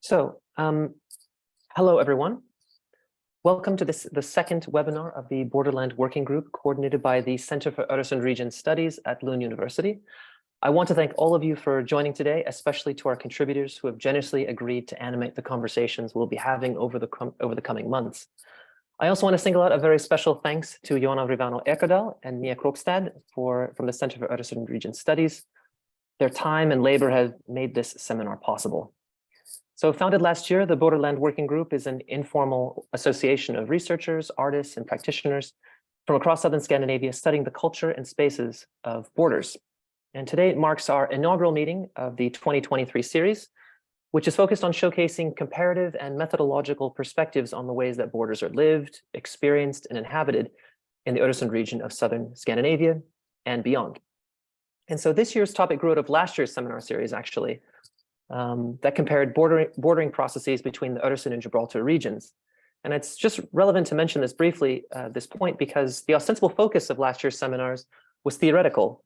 So, hello everyone. Welcome to the second webinar of the Borderland Working Group coordinated by the Center for Öresund Region Studies at Lund University. I want to thank all of you for joining today, especially to our contributors who have generously agreed to animate the conversations we'll be having over the coming months. I also want to single out a very special thanks to Joanna Rivano Ekerdal and Mia Krokstad from the Center for Öresund Region Studies. Their time and labor have made this seminar possible. So founded last year, the Borderland Working Group is an informal association of researchers, artists, and practitioners from across Southern Scandinavia studying the culture and spaces of borders. And today it marks our inaugural meeting of the 2023 series, which is focused on showcasing comparative and methodological perspectives on the ways that borders are lived, experienced, and inhabited in the Öresund region of Southern Scandinavia and beyond. And so this year's topic grew out of last year's seminar series, actually, that compared bordering processes between the Öresund and Gibraltar regions. And it's just relevant to mention this briefly, this point, because the ostensible focus of last year's seminars was theoretical.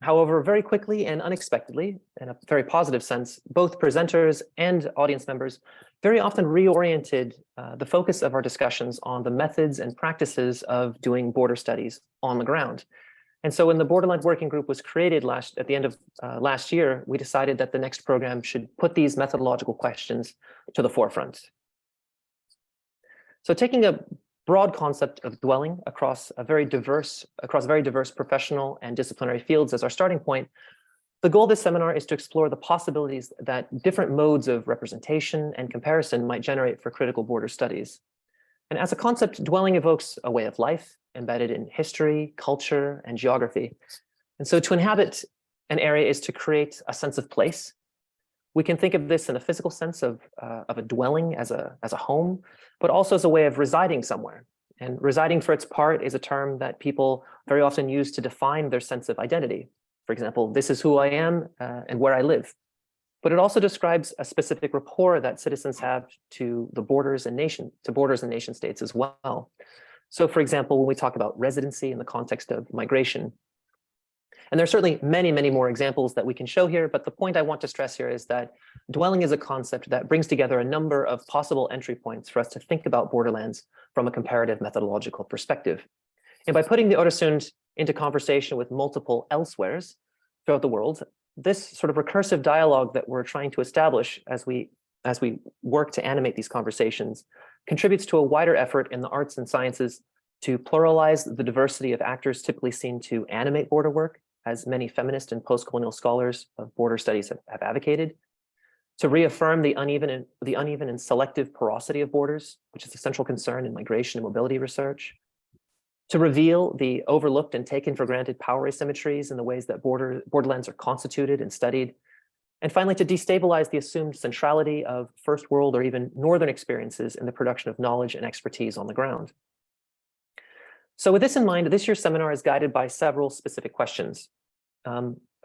However, very quickly and unexpectedly, in a very positive sense, both presenters and audience members very often reoriented the focus of our discussions on the methods and practices of doing border studies on the ground. And so when the Borderland Working Group was created at the end of last year, we decided that the next program should put these methodological questions to the forefront. So taking a broad concept of dwelling across very diverse professional and disciplinary fields as our starting point, the goal of this seminar is to explore the possibilities that different modes of representation and comparison might generate for critical border studies. And as a concept, dwelling evokes a way of life embedded in history, culture, and geography. And so to inhabit an area is to create a sense of place. We can think of this in a physical sense of a dwelling as a home, but also as a way of residing somewhere. And residing, for its part, is a term that people very often use to define their sense of identity. For example, this is who I am and where I live. But it also describes a specific rapport that citizens have to the borders and nation states as well. So, for example, when we talk about residency in the context of migration, and there are certainly many, many more examples that we can show here, but the point I want to stress here is that dwelling is a concept that brings together a number of possible entry points for us to think about borderlands from a comparative methodological perspective. And by putting the Öresund into conversation with multiple elsewheres throughout the world, this sort of recursive dialogue that we're trying to establish as we work to animate these conversations contributes to a wider effort in the arts and sciences to pluralize the diversity of actors typically seen to animate border work, as many feminist and post-colonial scholars of border studies have advocated, to reaffirm the uneven and selective porosity of borders, which is a central concern in migration and mobility research, to reveal the overlooked and taken for granted power asymmetries in the ways that borderlands are constituted and studied, and finally, to destabilize the assumed centrality of first world or even northern experiences in the production of knowledge and expertise on the ground. So with this in mind, this year's seminar is guided by several specific questions.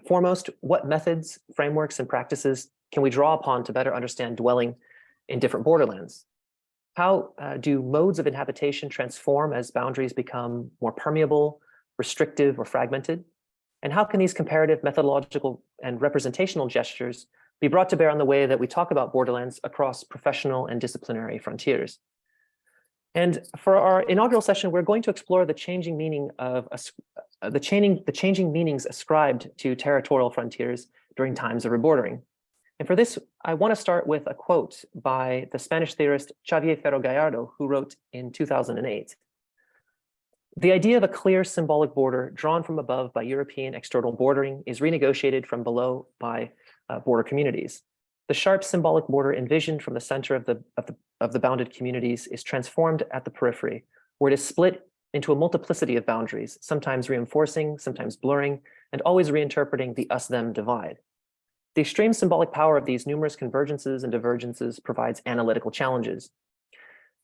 Foremost, what methods, frameworks, and practices can we draw upon to better understand dwelling in different borderlands? How do modes of inhabitation transform as boundaries become more permeable, restrictive, or fragmented? And how can these comparative, methodological, and representational gestures be brought to bear on the way that we talk about borderlands across professional and disciplinary frontiers? And for our inaugural session, we're going to explore the changing meanings ascribed to territorial frontiers during times of rebordering. And for this, I want to start with a quote by the Spanish theorist Xavier Ferro Gallardo, who wrote in 2008. The idea of a clear symbolic border drawn from above by European external bordering is renegotiated from below by border communities. The sharp symbolic border envisioned from the center of the bounded communities is transformed at the periphery, where it is split into a multiplicity of boundaries, sometimes reinforcing, sometimes blurring, and always reinterpreting the us-them divide. The extreme symbolic power of these numerous convergences and divergences provides analytical challenges.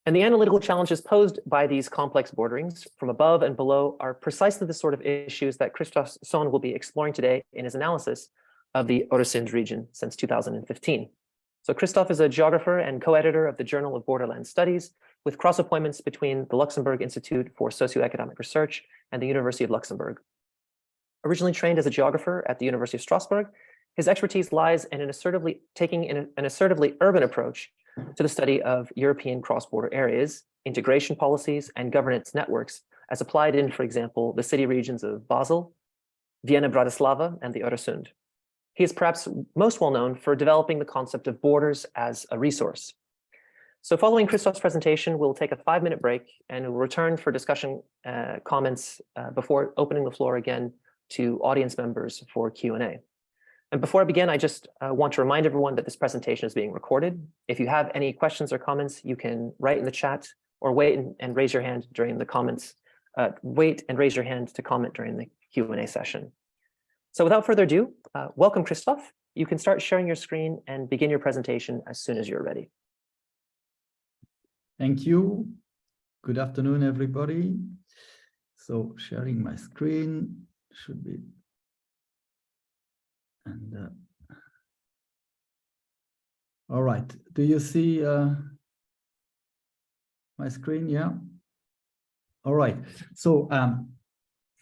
And the analytical challenges posed by these complex borderings from above and below are precisely the sort of issues that Christophe Sohn will be exploring today in his analysis of the Öresund region since 2015. So Christophe is a geographer and co-editor of the Journal of Borderland Studies, with cross appointments between the Luxembourg Institute for Socioeconomic Research and the University of Luxembourg. Originally trained as a geographer at the University of Strasbourg, His expertise lies in taking an assertively urban approach to the study of European cross-border areas, integration policies, and governance networks, as applied in, for example, the city regions of Basel, Vienna, Bratislava, and the Öresund. He is perhaps most well known for developing the concept of borders as a resource. So following Christophe's presentation, we'll take a 5-minute break and we'll return for discussion comments before opening the floor again to audience members for Q&A. And before I begin, I just want to remind everyone that this presentation is being recorded. If you have any questions or comments, you can write in the chat or wait and raise your hand during the comments. Wait and raise your hand to comment during the Q&A session. So without further ado, welcome, Christophe. You can start sharing your screen and begin your presentation as soon as you're ready. Thank you. Good afternoon, everybody. So sharing my screen should be, and all right. Do you see my screen? Yeah. All right. So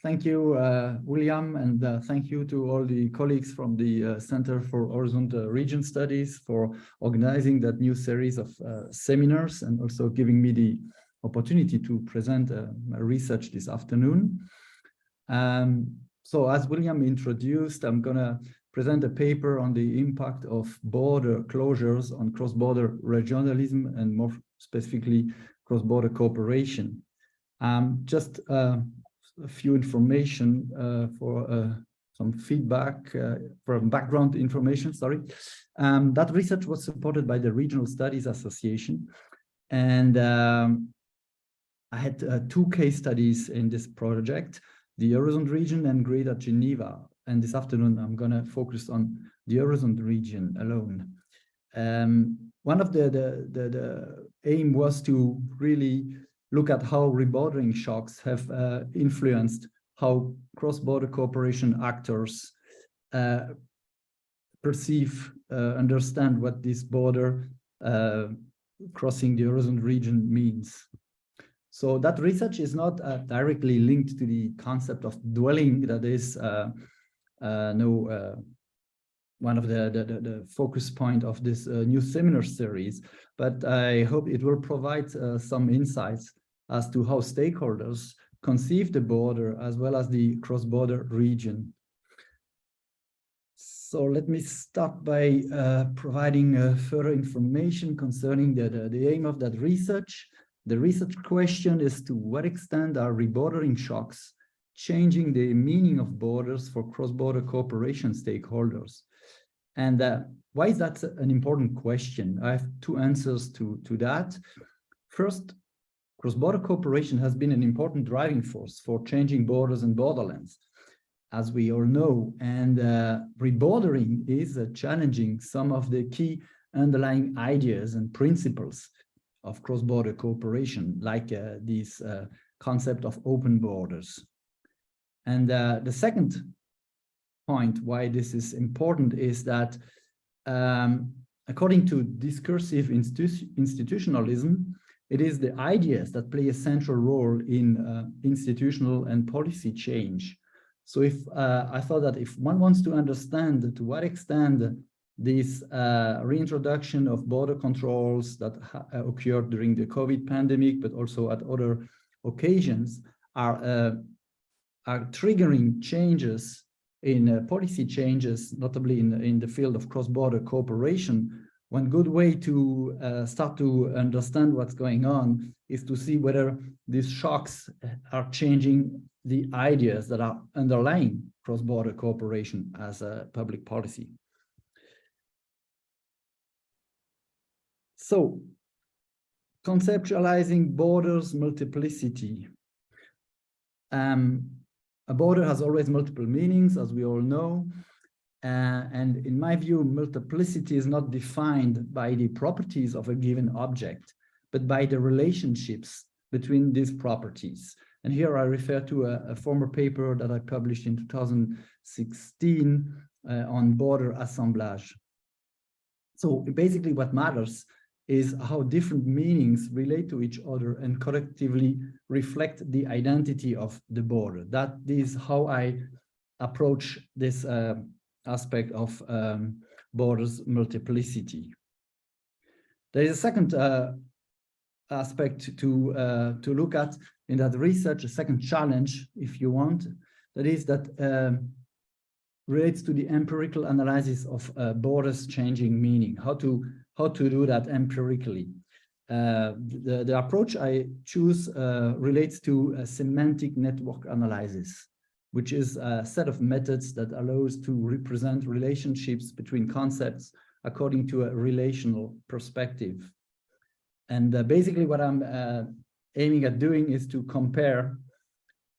thank you, William, and thank you to all the colleagues from the Center for Öresund Region Studies for organizing that new series of seminars and also giving me the opportunity to present my research this afternoon. So as William introduced, I'm going to present a paper on the impact of border closures on cross-border regionalism and more specifically cross-border cooperation. Just a few information for some feedback from background information, sorry. That research was supported by the Regional Studies Association. And I had 2 case studies in this project, the Öresund region and Greater Geneva. And this afternoon, I'm going to focus on the Öresund region alone. One of the aim was to really look at how rebordering shocks have influenced how cross-border cooperation actors understand what this border crossing the Öresund region means. So that research is not directly linked to the concept of dwelling, that is one of the focus point of this new seminar series, but I hope it will provide some insights as to how stakeholders conceive the border as well as the cross-border region. So let me start by providing further information concerning the aim of that research. The research question is, to what extent are rebordering shocks changing the meaning of borders for cross-border cooperation stakeholders? And why is that an important question? I have 2 answers to that. First, cross-border cooperation has been an important driving force for changing borders and borderlands, as we all know, and rebordering is challenging some of the key underlying ideas and principles of cross-border cooperation, like this concept of open borders. And the second point why this is important is that according to discursive institutionalism, it is the ideas that play a central role in institutional and policy change. So if I thought that if one wants to understand to what extent this reintroduction of border controls that occurred during the COVID pandemic, but also at other occasions, are triggering changes in policy changes, notably in the field of cross-border cooperation, one good way to start to understand what's going on is to see whether these shocks are changing the ideas that are underlying cross-border cooperation as a public policy. So, conceptualizing borders multiplicity. A border has always multiple meanings, as we all know. And in my view, multiplicity is not defined by the properties of a given object, but by the relationships between these properties. And here I refer to a former paper that I published in 2016 on border assemblage. So basically what matters is how different meanings relate to each other and collectively reflect the identity of the border. That is how I approach this aspect of borders multiplicity. There is a second aspect to look at in that research, a second challenge, if you want, that is that relates to the empirical analysis of borders changing meaning, how to do that empirically. The approach I choose relates to a semantic network analysis, which is a set of methods that allows to represent relationships between concepts according to a relational perspective. And basically what I'm aiming at doing is to compare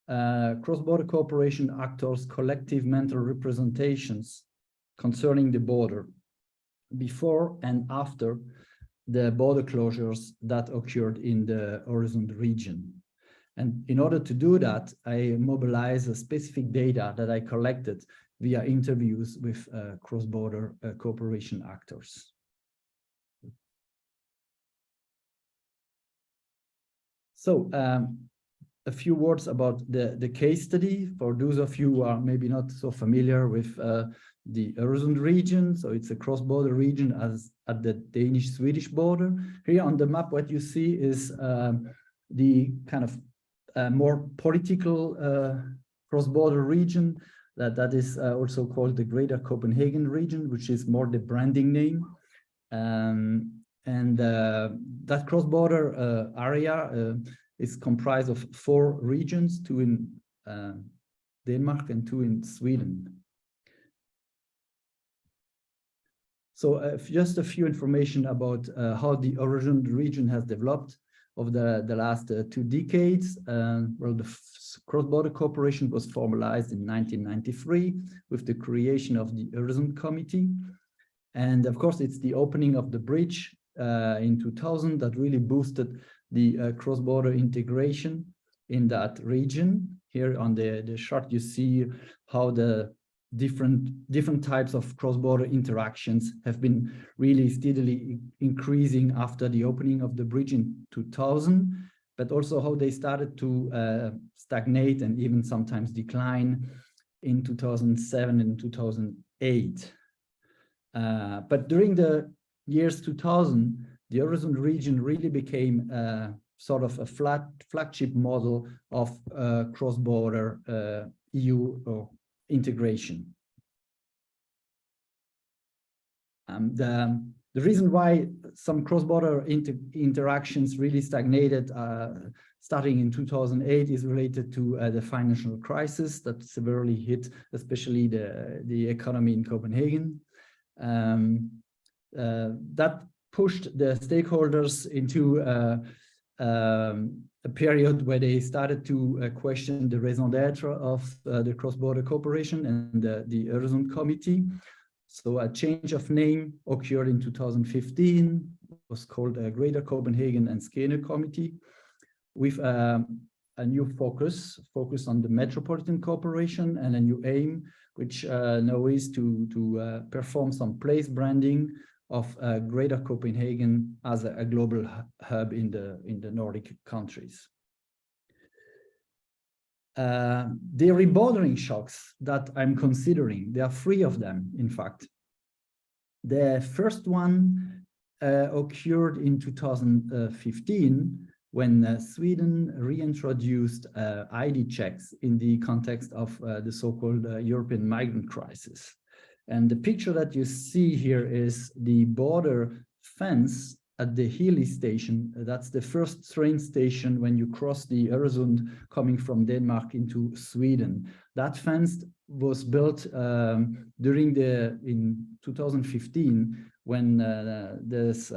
cross-border cooperation actors' collective mental representations concerning the border before and after the border closures that occurred in the Öresund region. And in order to do that, I mobilize a specific data that I collected via interviews with cross-border cooperation actors. So a few words about the case study for those of you who are maybe not so familiar with the Öresund region. So it's a cross-border region at the Danish-Swedish border. Here on the map, what you see is the kind of more political cross-border region that is also called the Greater Copenhagen region, which is more the branding name. That cross-border area is comprised of 4 regions, 2 in Denmark and 2 in Sweden. So just a few information about how the Öresund region has developed over the last 2 decades. Well, the cross-border cooperation was formalized in 1993 with the creation of the Öresund Committee. And of course, it's the opening of the bridge in 2000 that really boosted the cross-border integration in that region. Here on the chart, you see how the different types of cross-border interactions have been really steadily increasing after the opening of the bridge in 2000, but also how they started to stagnate and even sometimes decline in 2007 and 2008. But during the years 2000, the Öresund region really became sort of a flagship model of cross-border EU integration. The reason why some cross-border interactions really stagnated starting in 2008 is related to the financial crisis that severely hit especially the economy in Copenhagen. That pushed the stakeholders into a period where they started to question the raison d'etre of the cross-border cooperation and the Öresund Committee. So a change of name occurred in 2015, was called a Greater Copenhagen and Skåne Committee, with a new focus on the metropolitan cooperation and a new aim, which now is to perform some place branding of Greater Copenhagen as a global hub in the Nordic countries. The rebordering shocks that I'm considering, there are 3 of them, in fact. The first one occurred in 2015 when Sweden reintroduced ID checks in the context of the so-called European migrant crisis. And the picture that you see here is the border fence at the Healy station. That's the first train station when you cross the Öresund coming from Denmark into Sweden. That fence was built in 2015 when this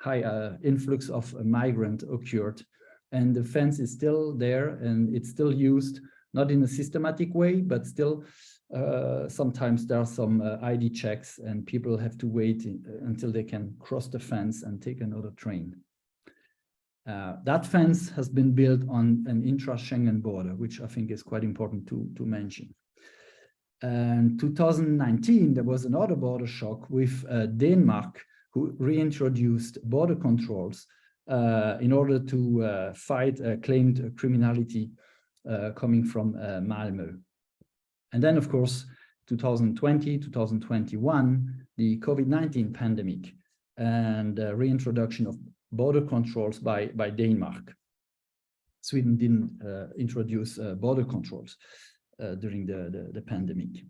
high influx of a migrant occurred. And the fence is still there and it's still used, not in a systematic way, but still sometimes there are some ID checks and people have to wait until they can cross the fence and take another train. That fence has been built on an intra-Schengen border, which I think is quite important to mention. In 2019, there was another border shock with Denmark, who reintroduced border controls in order to fight claimed criminality coming from Malmö. And then, of course, 2020, 2021, the COVID-19 pandemic and reintroduction of border controls by Denmark. Sweden didn't introduce border controls during the pandemic.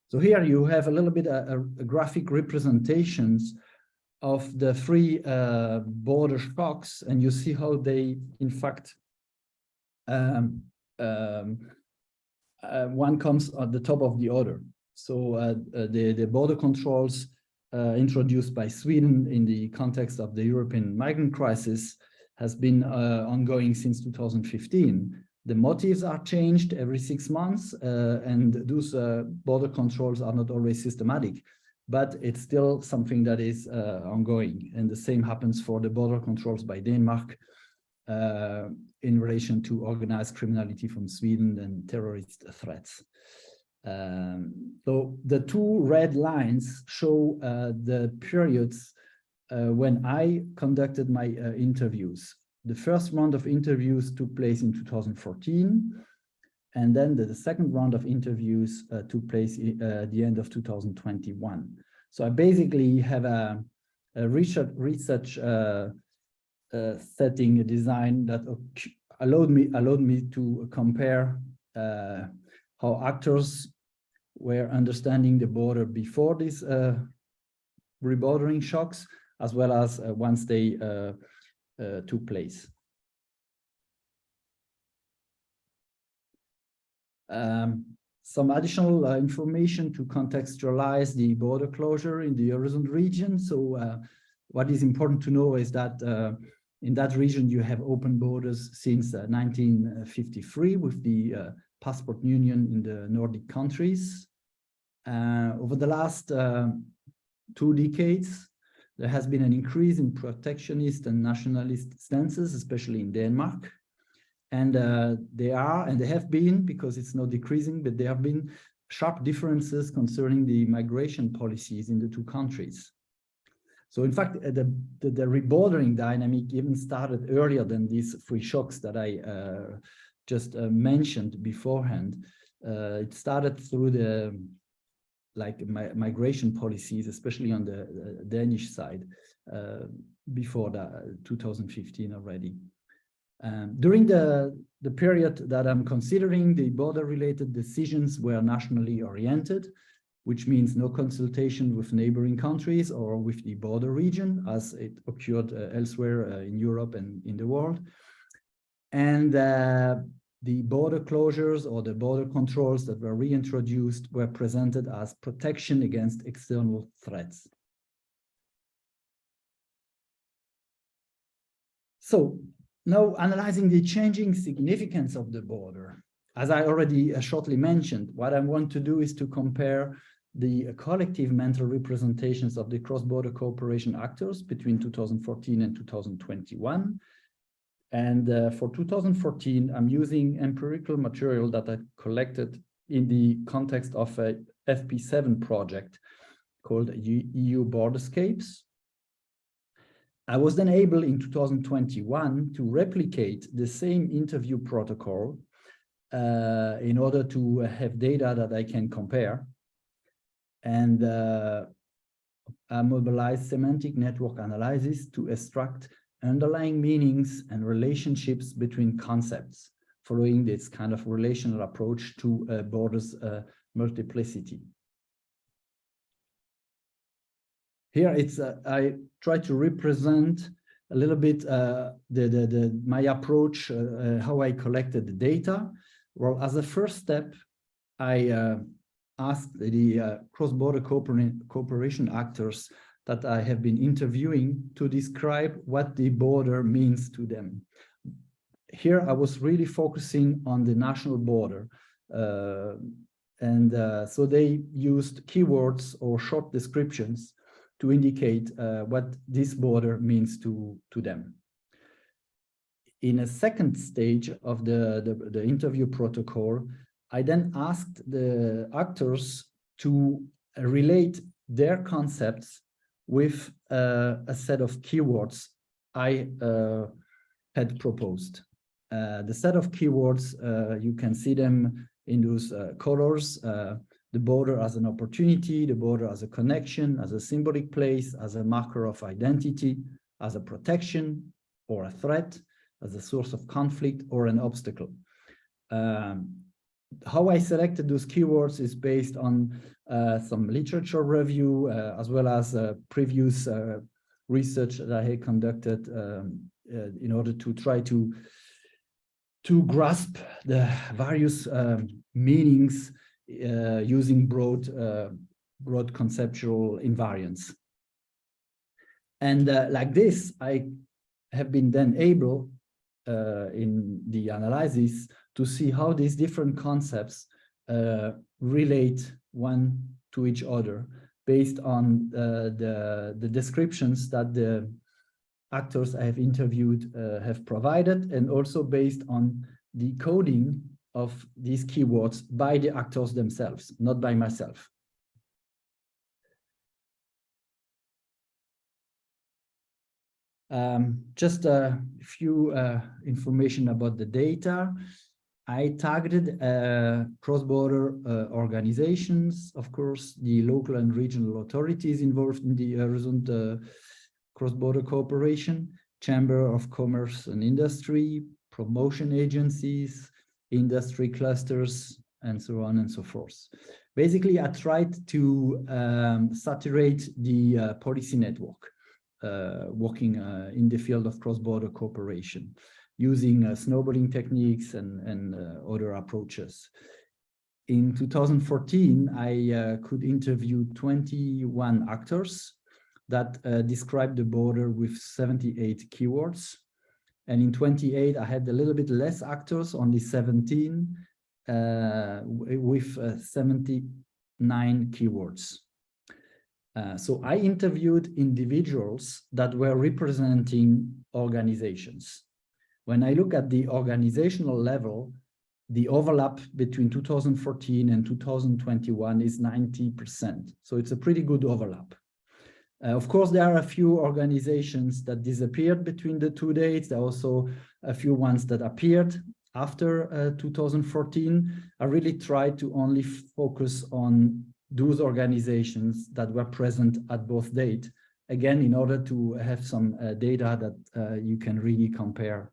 So here you have a little bit a graphic representations of the three border shocks, and you see how they, in fact, one comes at the top of the other. So the border controls introduced by Sweden in the context of the European migrant crisis has been ongoing since 2015. The motives are changed every 6 months, and those border controls are not always systematic, but it's still something that is ongoing. And the same happens for the border controls by Denmark in relation to organized criminality from Sweden and terrorist threats. So the two red lines show the periods when I conducted my interviews. The first round of interviews took place in 2014, and then the second round of interviews took place at the end of 2021. So I basically have a research setting, a design that allowed me to compare how actors were understanding the border before these rebordering shocks, as well as once they took place. Some additional information to contextualize the border closure in the Öresund region. So what is important to know is that in that region you have open borders since 1953 with the passport union in the Nordic countries. Over the last 2 decades, there has been an increase in protectionist and nationalist stances, especially in Denmark. And they have been, because it's not decreasing, but there have been sharp differences concerning the migration policies in the two countries. So in fact, the rebordering dynamic even started earlier than these 3 shocks that I just mentioned beforehand. It started through the migration policies, especially on the Danish side, before 2015 already. During the period that I'm considering, the border-related decisions were nationally oriented, which means no consultation with neighboring countries or with the border region, as it occurred elsewhere in Europe and in the world. And the border closures or the border controls that were reintroduced were presented as protection against external threats. So now analyzing the changing significance of the border. As I already shortly mentioned, what I want to do is to compare the collective mental representations of the cross-border cooperation actors between 2014 and 2021. And for 2014, I'm using empirical material that I collected in the context of a FP7 project called EU Borderscapes. I was then able in 2021 to replicate the same interview protocol in order to have data that I can compare. And I mobilized semantic network analysis to extract underlying meanings and relationships between concepts, following this kind of relational approach to borders multiplicity. Here it's I try to represent a little bit my approach, how I collected the data. Well, as a first step, I asked the cross-border cooperation actors that I have been interviewing to describe what the border means to them. Here I was really focusing on the national border. So they used keywords or short descriptions to indicate what this border means to them. In a second stage of the interview protocol, I then asked the actors to relate their concepts with a set of keywords I had proposed. The set of keywords, you can see them in those colors. The border as an opportunity, the border as a connection, as a symbolic place, as a marker of identity, as a protection or a threat, as a source of conflict or an obstacle. How I selected those keywords is based on some literature review, as well as previous research that I had conducted in order to try to grasp the various meanings using broad conceptual invariants. And like this, I have been then able in the analysis to see how these different concepts relate one to each other based on the descriptions that the actors I have interviewed have provided, and also based on the coding of these keywords by the actors themselves, not by myself. Just a few information about the data. I targeted cross-border organizations, of course, the local and regional authorities involved in the Öresund cross-border cooperation, Chamber of Commerce and Industry, promotion agencies, industry clusters, and so on and so forth. Basically, I tried to saturate the policy network working in the field of cross-border cooperation, using snowballing techniques and other approaches. In 2014, I could interview 21 actors that described the border with 78 keywords. And in 28, I had a little bit less actors, only 17, with 79 keywords. So I interviewed individuals that were representing organizations. When I look at the organizational level, the overlap between 2014 and 2021 is 90%. So it's a pretty good overlap. Of course, there are a few organizations that disappeared between the two dates. There are also a few ones that appeared after 2014. I really tried to only focus on those organizations that were present at both dates, again, in order to have some data that you can really compare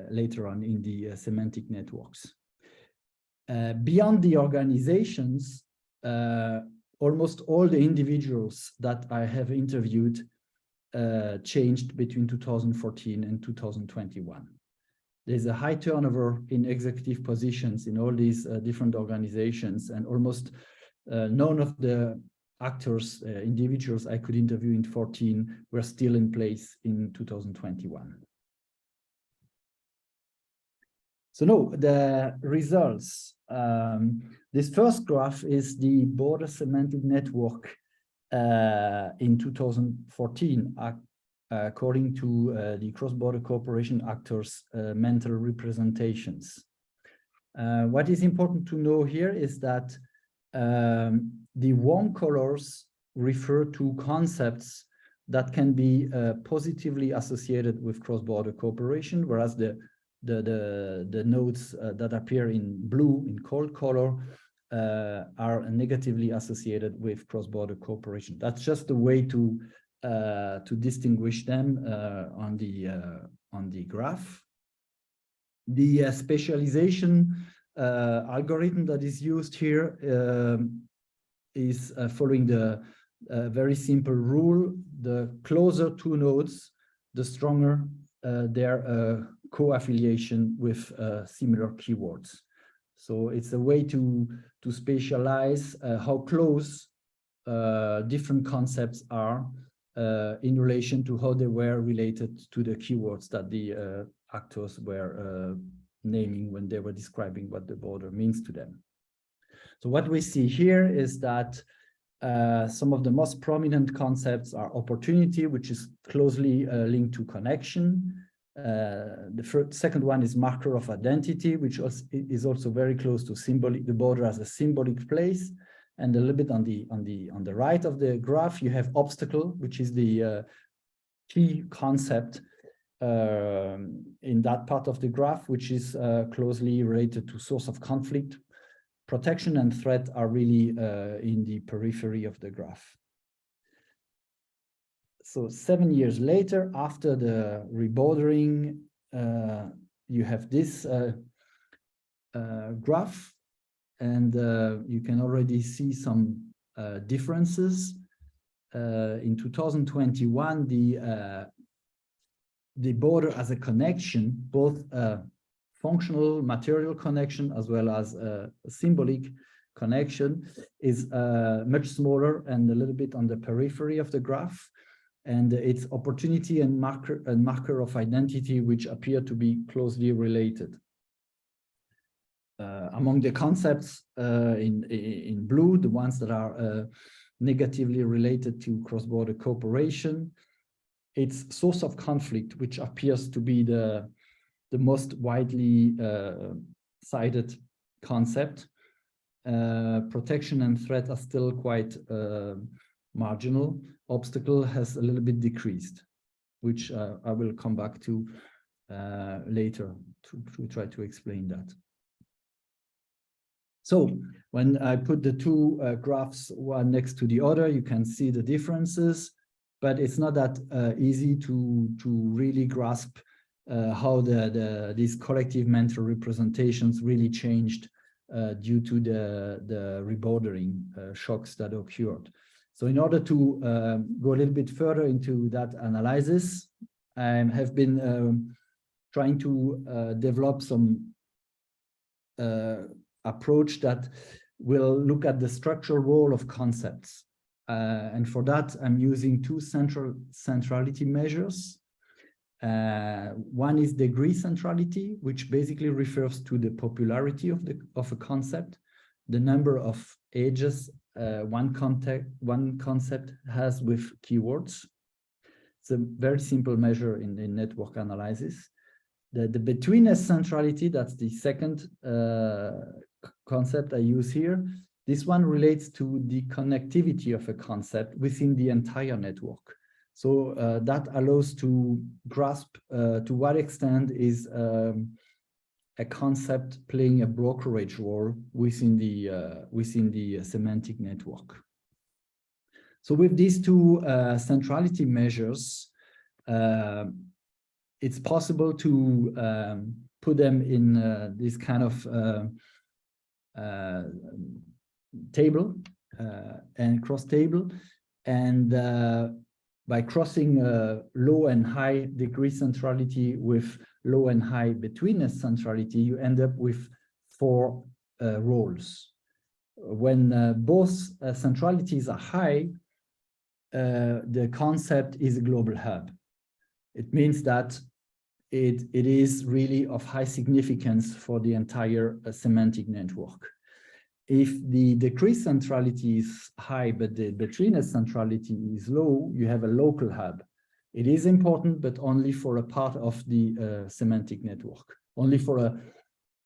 later on in the semantic networks. Beyond the organizations, almost all the individuals that I have interviewed changed between 2014 and 2021. There's a high turnover in executive positions in all these different organizations, and almost none of the actors, individuals I could interview in 2014 were still in place in 2021. So no, the results. This first graph is the border semantic network in 2014, according to the cross-border cooperation actors' mental representations. What is important to know here is that the warm colors refer to concepts that can be positively associated with cross-border cooperation, whereas the nodes that appear in blue, in cold color, are negatively associated with cross-border cooperation. That's just a way to distinguish them on the graph. The specialization algorithm that is used here is following the very simple rule: the closer two nodes, the stronger their co-affiliation with similar keywords. So it's a way to specialize how close different concepts are in relation to how they were related to the keywords that the actors were naming when they were describing what the border means to them. So what we see here is that some of the most prominent concepts are opportunity, which is closely linked to connection. The second one is marker of identity, which is also very close to symbolic, the border as a symbolic place. And a little bit on the right of the graph, you have obstacle, which is the key concept in that part of the graph, which is closely related to source of conflict. Protection and threat are really in the periphery of the graph. So 7 years later, after the rebordering, you have this graph, and you can already see some differences. In 2021, the border as a connection, both functional material connection as well as a symbolic connection, is much smaller and a little bit on the periphery of the graph. And its opportunity and marker of identity, which appear to be closely related. Among the concepts in blue, the ones that are negatively related to cross-border cooperation, it's source of conflict, which appears to be the most widely cited concept. Protection and threat are still quite marginal. Obstacle has a little bit decreased, which I will come back to later to try to explain that. So when I put the two graphs one next to the other, you can see the differences, but it's not that easy to really grasp how these collective mental representations really changed due to the rebordering shocks that occurred. So in order to go a little bit further into that analysis, I have been trying to develop some approach that will look at the structural role of concepts. And for that, I'm using two centrality measures. One is degree centrality, which basically refers to the popularity of a concept, the number of edges one concept has with keywords. It's a very simple measure in network analysis. The betweenness centrality, that's the second concept I use here. This one relates to the connectivity of a concept within the entire network. So that allows to grasp to what extent is a concept playing a brokerage role within the semantic network. So with these two centrality measures, it's possible to put them in this kind of table and cross table, and by crossing low and high degree centrality with low and high betweenness centrality, you end up with 4 roles. When both centralities are high, the concept is a global hub. It means that it is really of high significance for the entire semantic network. If the degree centrality is high, but the betweenness centrality is low, you have a local hub. It is important, but only for a part of the semantic network, only for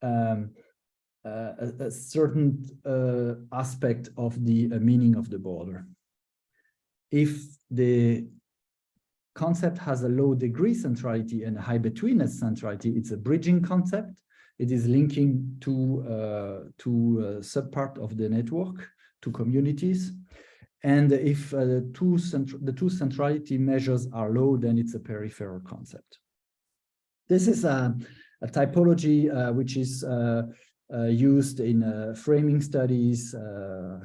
a certain aspect of the meaning of the border. If the concept has a low degree centrality and a high betweenness centrality, it's a bridging concept. It is linking to a subpart of the network, to communities. And if the two centrality measures are low, then it's a peripheral concept. This is a typology which is used in framing studies.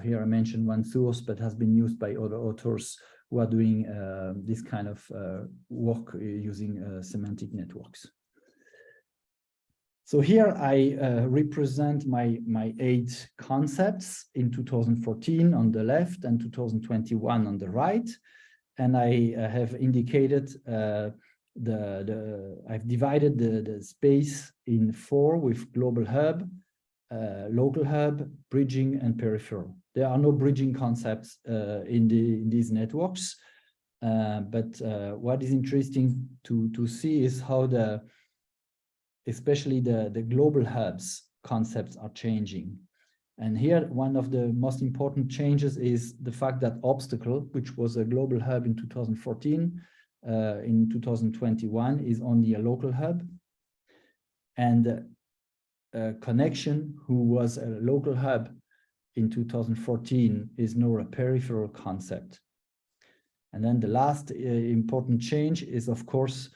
Here I mentioned one source, but has been used by other authors who are doing this kind of work using semantic networks. So here I represent my 8 concepts in 2014 on the left and 2021 on the right. And I have indicated I've divided the space in 4 with global hub, local hub, bridging, and peripheral. There are no bridging concepts in these networks. But what is interesting to see is how especially the global hubs concepts are changing. And here, one of the most important changes is the fact that obstacle, which was a global hub in 2014, in 2021 is only a local hub, and connection, who was a local hub in 2014, is now a peripheral concept. And then the last important change is, of course,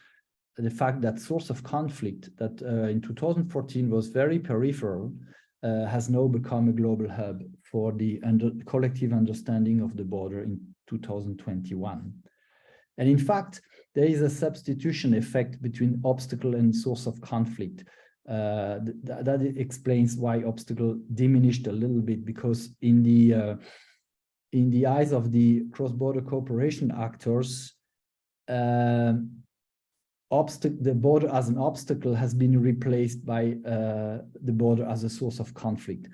the fact that source of conflict that in 2014 was very peripheral has now become a global hub for the collective understanding of the border in 2021. And in fact, there is a substitution effect between obstacle and source of conflict. That explains why obstacle diminished a little bit, because in the eyes of the cross-border cooperation actors, the border as an obstacle has been replaced by the border as a source of conflict,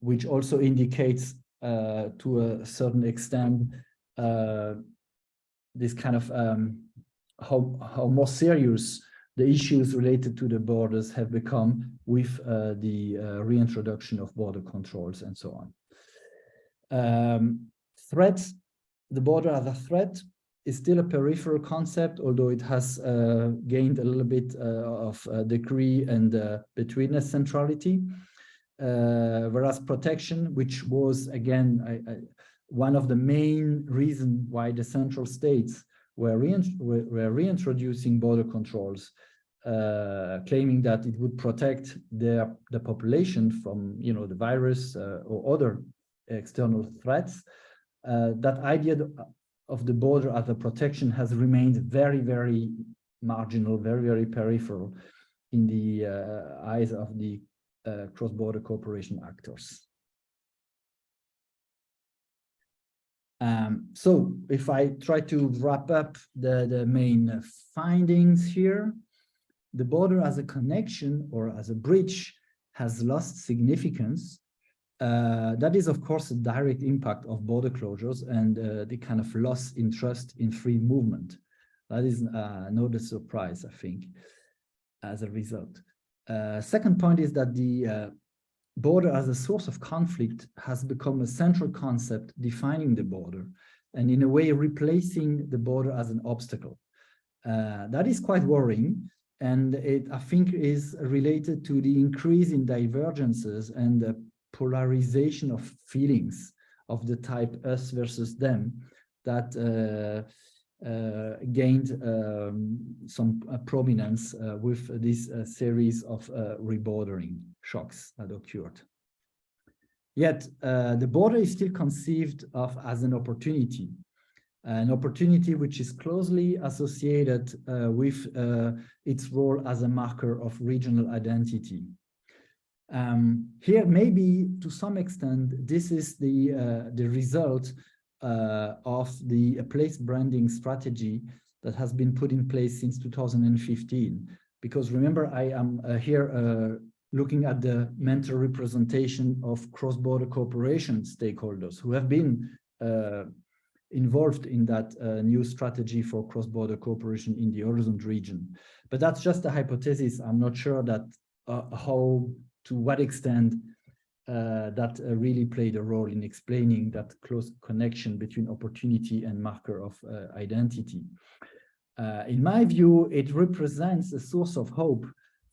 which also indicates to a certain extent this kind of how more serious the issues related to the borders have become with the reintroduction of border controls and so on. Threats, the border as a threat is still a peripheral concept, although it has gained a little bit of degree and betweenness centrality. Whereas protection, which was again one of the main reasons why the central states were reintroducing border controls, claiming that it would protect the population from, you know, the virus or other external threats. That idea of the border as a protection has remained very, very marginal, very, very peripheral in the eyes of the cross-border cooperation actors. So if I try to wrap up the main findings here, the border as a connection or as a bridge has lost significance. That is, of course, a direct impact of border closures and the kind of loss in trust in free movement. That is not a surprise, I think, as a result. Second point is that the border as a source of conflict has become a central concept defining the border and in a way replacing the border as an obstacle. That is quite worrying, and it, I think, is related to the increase in divergences and the polarization of feelings of the type us versus them that gained some prominence with this series of rebordering shocks that occurred. Yet the border is still conceived of as an opportunity which is closely associated with its role as a marker of regional identity. Here, maybe to some extent, this is the result of the place branding strategy that has been put in place since 2015. Because remember, I am here looking at the mental representation of cross-border cooperation stakeholders who have been involved in that new strategy for cross-border cooperation in the Öresund region. But that's just a hypothesis. I'm not sure that to what extent that really played a role in explaining that close connection between opportunity and marker of identity. In my view, it represents a source of hope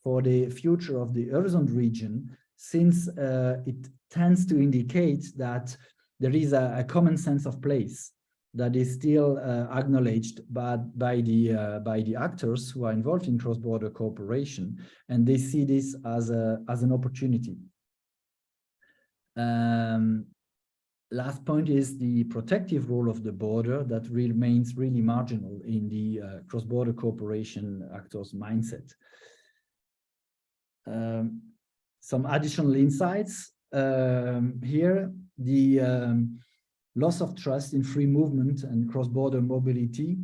for the future of the Öresund region, since it tends to indicate that there is a common sense of place that is still acknowledged by the actors who are involved in cross-border cooperation, and they see this as an opportunity. Last point is the protective role of the border that remains really marginal in the cross-border cooperation actors' mindset. Some additional insights here. The loss of trust in free movement and cross-border mobility,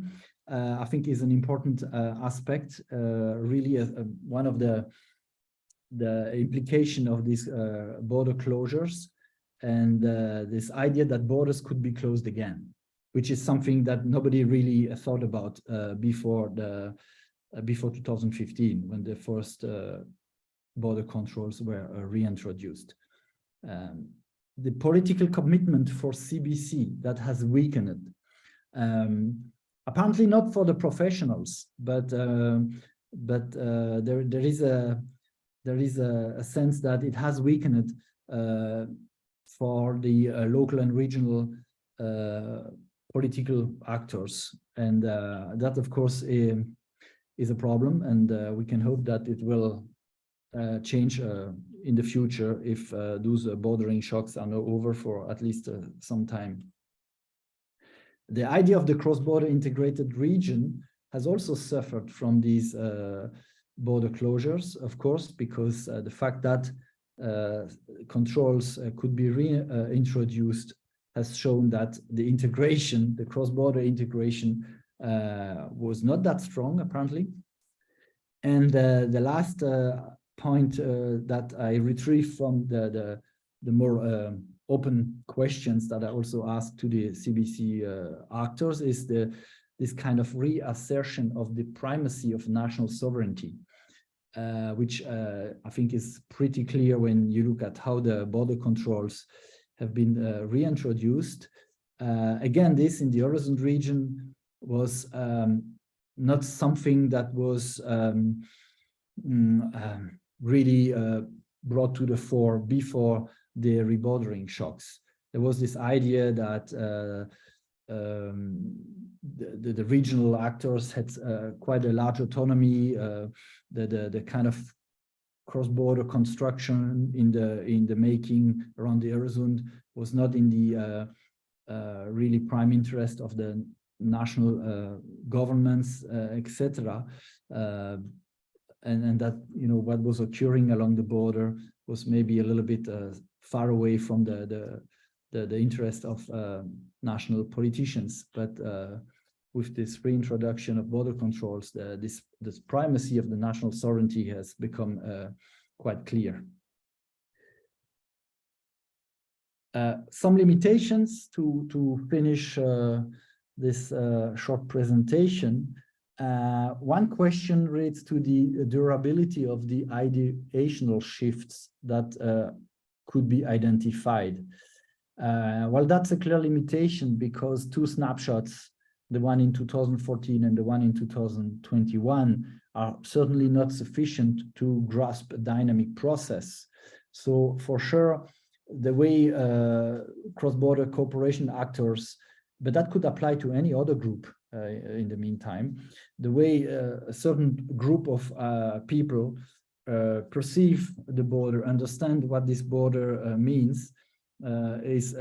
I think, is an important aspect. Really, one of the implication of these border closures, and this idea that borders could be closed again, which is something that nobody really thought about before 2015, when the first border controls were reintroduced. The political commitment for CBC that has weakened. Apparently not for the professionals, but there is a sense that it has weakened for the local and regional political actors, and that of course is a problem, and we can hope that it will change in the future if those bordering shocks are now over for at least some time. The idea of the cross-border integrated region has also suffered from these border closures, of course, because the fact that controls could be reintroduced has shown that the integration, the cross-border integration, was not that strong, apparently. And the last point that I retrieved from the more open questions that I also asked to the CBC actors is this kind of reassertion of the primacy of national sovereignty, which I think is pretty clear when you look at how the border controls have been reintroduced. Again, this in the Öresund region was not something that was really brought to the fore before the rebordering shocks. There was this idea that the regional actors had quite a large autonomy. The kind of cross-border construction in the making around the Öresund was not in the really prime interest of the national governments, etc. And that, you know, what was occurring along the border was maybe a little bit far away from the interest of national politicians. But with this reintroduction of border controls, this primacy of the national sovereignty has become quite clear. Some limitations to finish this short presentation. One question relates to the durability of the ideational shifts that could be identified. Well, that's a clear limitation because two snapshots, the one in 2014 and the one in 2021, are certainly not sufficient to grasp a dynamic process. So for sure, the way cross-border cooperation actors, but that could apply to any other group in the meantime, the way a certain group of people perceive the border, understand what this border means, is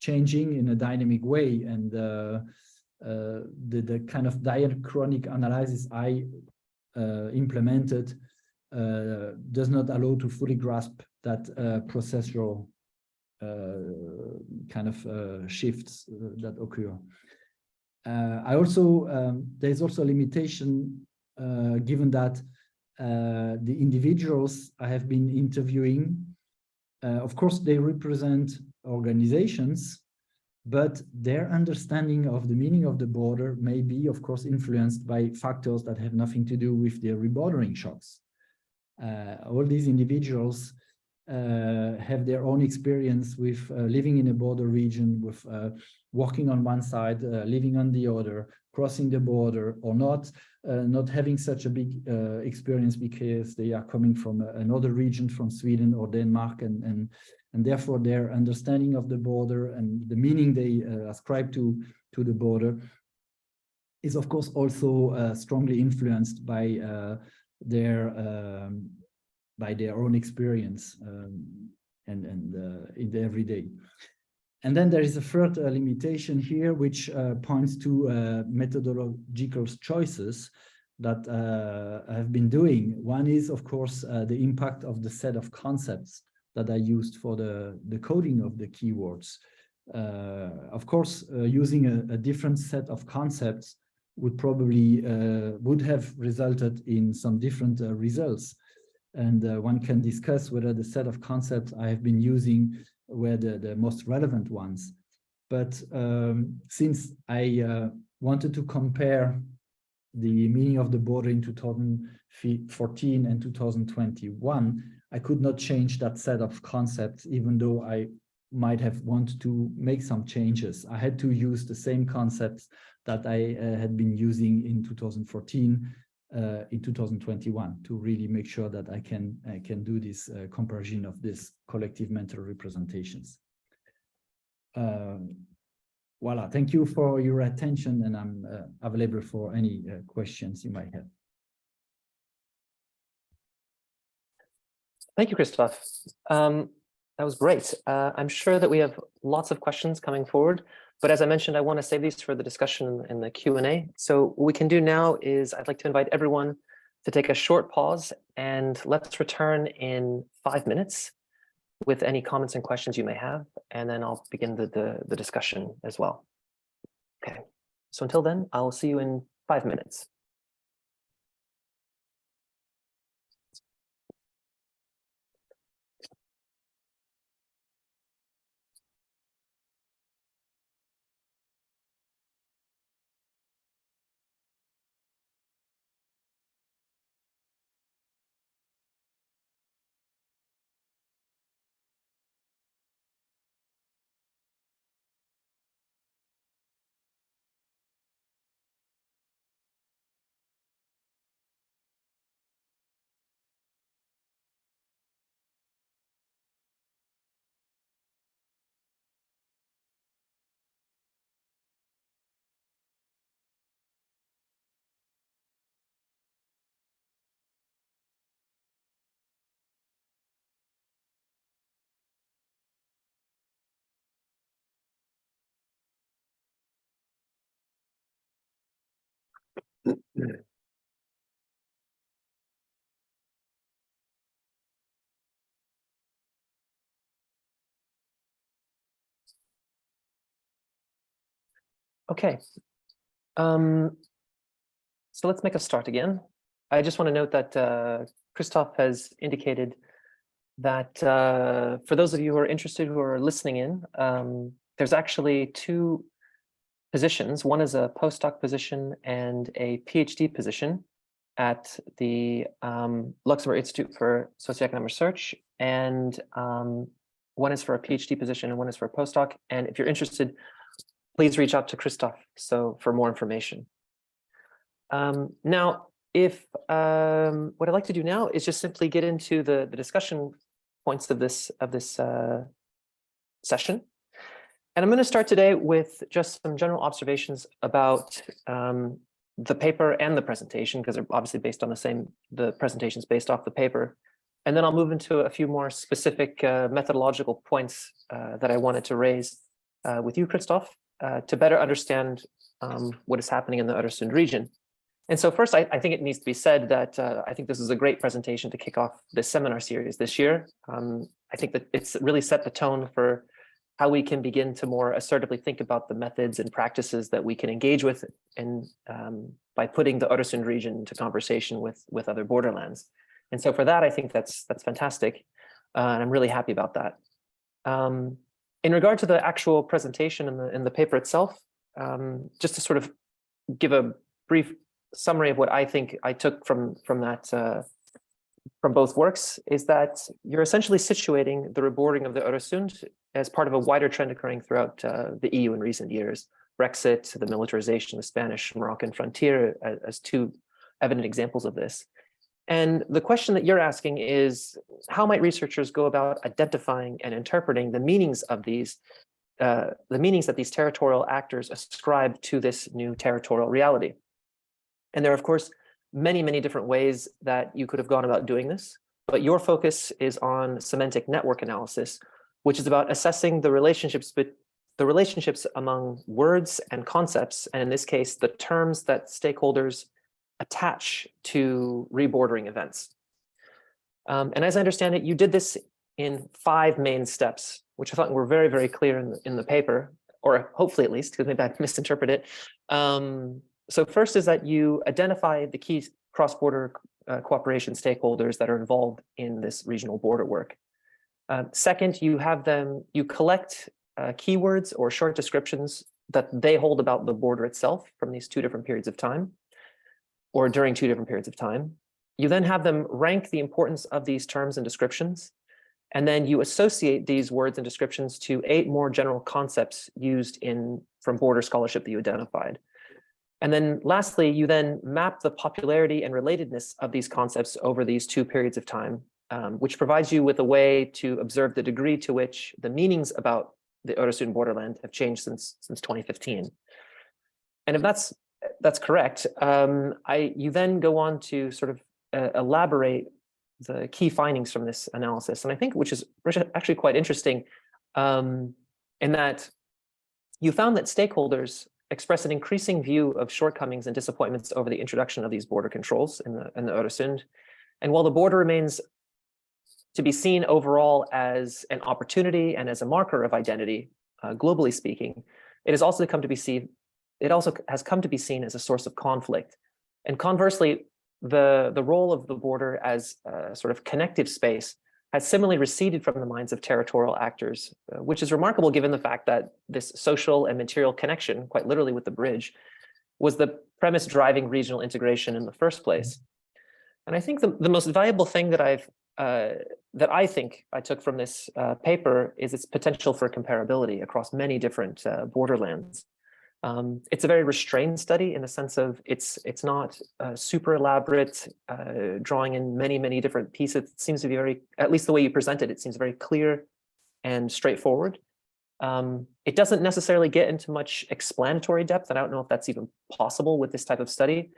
changing in a dynamic way. And the kind of diachronic analysis I implemented does not allow to fully grasp that processual kind of shifts that occur. There's also a limitation given that the individuals I have been interviewing, of course, they represent organizations, but their understanding of the meaning of the border may be, of course, influenced by factors that have nothing to do with their rebordering shocks. All these individuals have their own experience with living in a border region, with walking on one side, living on the other, crossing the border or not having such a big experience because they are coming from another region, from Sweden or Denmark, and therefore their understanding of the border and the meaning they ascribe to the border is, of course, also strongly influenced by their own experience and in the everyday. And then there is a third limitation here, which points to methodological choices that I have been doing. One is, of course, the impact of the set of concepts that I used for the coding of the keywords. Of course, using a different set of concepts would probably would have resulted in some different results. And one can discuss whether the set of concepts I have been using were the most relevant ones. But since I wanted to compare the meaning of the border in 2014 and 2021, I could not change that set of concepts, even though I might have wanted to make some changes. I had to use the same concepts that I had been using in 2014, in 2021, to really make sure that I can do this comparison of this collective mental representations. Voila, thank you for your attention, and I'm available for any questions you might have. Thank you, Christophe. That was great. I'm sure that we have lots of questions coming forward, but as I mentioned, I want to save these for the discussion in the Q&A. So what we can do now is I'd like to invite everyone to take a short pause, and let's return in 5 minutes with any comments and questions you may have, and then I'll begin the discussion as well. Okay, so until then, I'll see you in 5 minutes. Okay, so let's make a start again. I just want to note that Christophe has indicated that for those of you who are interested, who are listening in, there's actually 2 positions. One is a postdoc position and a PhD position at the Luxembourg Institute for Socioeconomic Research, and one is for a PhD position and one is for a postdoc. And if you're interested, please reach out to Christophe for more information. Now, what I'd like to do now is just simply get into the discussion points of this session. And I'm going to start today with just some general observations about the paper and the presentation, because they're obviously based on the presentation's based off the paper. And then I'll move into a few more specific methodological points that I wanted to raise with you, Christophe, to better understand what is happening in the Öresund region. And so first, I think it needs to be said that I think this is a great presentation to kick off this seminar series this year. I think that it's really set the tone for how we can begin to more assertively think about the methods and practices that we can engage with, and by putting the Öresund region into conversation with other borderlands. And so for that, I think that's fantastic, and I'm really happy about that. In regard to the actual presentation in the paper itself, just to sort of give a brief summary of what I think I took from that from both works, is that you're essentially situating the rebordering of the Öresund as part of a wider trend occurring throughout the EU in recent years. Brexit, the militarization of the Spanish-Moroccan frontier as 2 evident examples of this. And the question that you're asking is, how might researchers go about identifying and interpreting the meanings of these, the meanings that these territorial actors ascribe to this new territorial reality? And there are, of course, many, many different ways that you could have gone about doing this, but your focus is on semantic network analysis, which is about assessing the relationships among words and concepts, and in this case, the terms that stakeholders attach to rebordering events. And as I understand it, you did this in 5 main steps, which I thought were very, very clear in the paper, or hopefully at least, because maybe I misinterpreted it. So first is that you identify the key cross-border cooperation stakeholders that are involved in this regional border work. Second, you collect keywords or short descriptions that they hold about the border itself from these 2 different periods of time, or during 2 different periods of time. You then have them rank the importance of these terms and descriptions, And then you associate these words and descriptions to 8 more general concepts used from border scholarship that you identified. And then lastly, you then map the popularity and relatedness of these concepts over these 2 periods of time, which provides you with a way to observe the degree to which the meanings about the Öresund borderland have changed since 2015. And if that's correct, you then go on to sort of elaborate the key findings from this analysis, and I think which is actually quite interesting, in that you found that stakeholders express an increasing view of shortcomings and disappointments over the introduction of these border controls in the Öresund. And while the border remains to be seen overall as an opportunity and as a marker of identity, globally speaking, it has also come to be seen. It also has come to be seen as a source of conflict. And conversely, the role of the border as a sort of connective space has similarly receded from the minds of territorial actors, which is remarkable given the fact that this social and material connection, quite literally with the bridge, was the premise driving regional integration in the first place. And I think the most valuable thing that I think I took from this paper is its potential for comparability across many different borderlands. It's a very restrained study in the sense of it's not super elaborate, drawing in many different pieces. It seems to be very, at least the way you present it, it seems very clear and straightforward. It doesn't necessarily get into much explanatory depth, and I don't know if that's even possible with this type of study,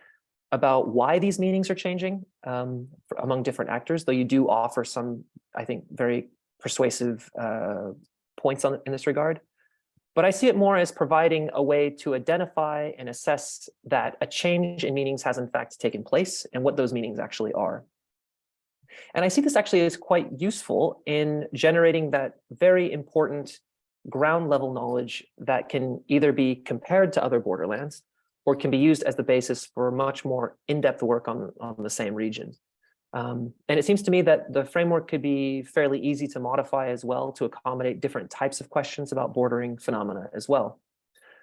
about why these meanings are changing among different actors, though you do offer some, I think, very persuasive points in this regard. But I see it more as providing a way to identify and assess that a change in meanings has in fact taken place and what those meanings actually are. And I see this actually as quite useful in generating that very important ground level knowledge that can either be compared to other borderlands or can be used as the basis for much more in-depth work on the same region. And it seems to me that the framework could be fairly easy to modify as well to accommodate different types of questions about bordering phenomena as well.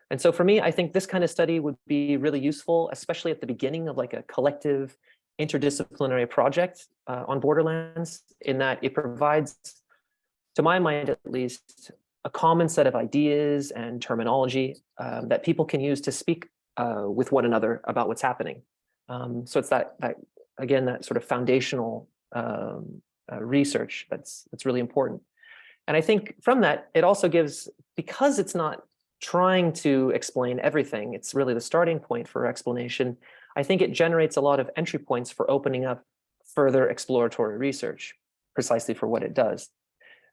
And so for me, I think this kind of study would be really useful, especially at the beginning of like a collective interdisciplinary project on borderlands, in that it provides, to my mind at least, a common set of ideas and terminology that people can use to speak with one another about what's happening. So it's that again, that sort of foundational research that's really important. And I think from that, it also gives, because it's not trying to explain everything, it's really the starting point for explanation, I think it generates a lot of entry points for opening up further exploratory research, precisely for what it does.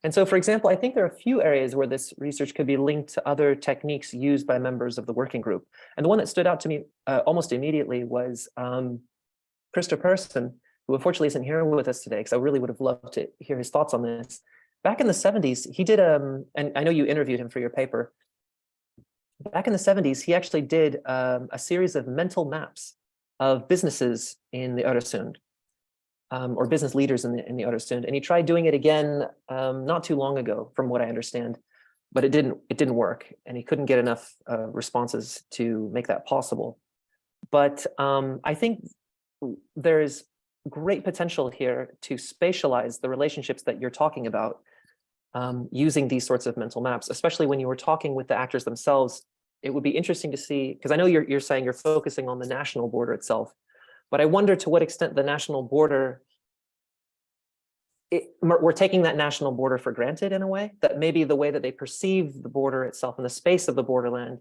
And so, for example, I think there are a few areas where this research could be linked to other techniques used by members of the working group. And the one that stood out to me almost immediately was Christophe Sohn, who unfortunately isn't here with us today, because I really would have loved to hear his thoughts on this. Back in the 70s, he did, and I know you interviewed him for your paper. Back in the 70s, he actually did a series of mental maps of businesses in the Öresund, or business leaders in the Öresund. And he tried doing it again not too long ago, from what I understand, but it didn't work, and he couldn't get enough responses to make that possible. But I think there is great potential here to spatialize the relationships that you're talking about using these sorts of mental maps, especially when you were talking with the actors themselves. It would be interesting to see, because I know you're saying you're focusing on the national border itself, but I wonder to what extent the national border, we're taking that national border for granted in a way, that maybe the way that they perceive the border itself and the space of the borderland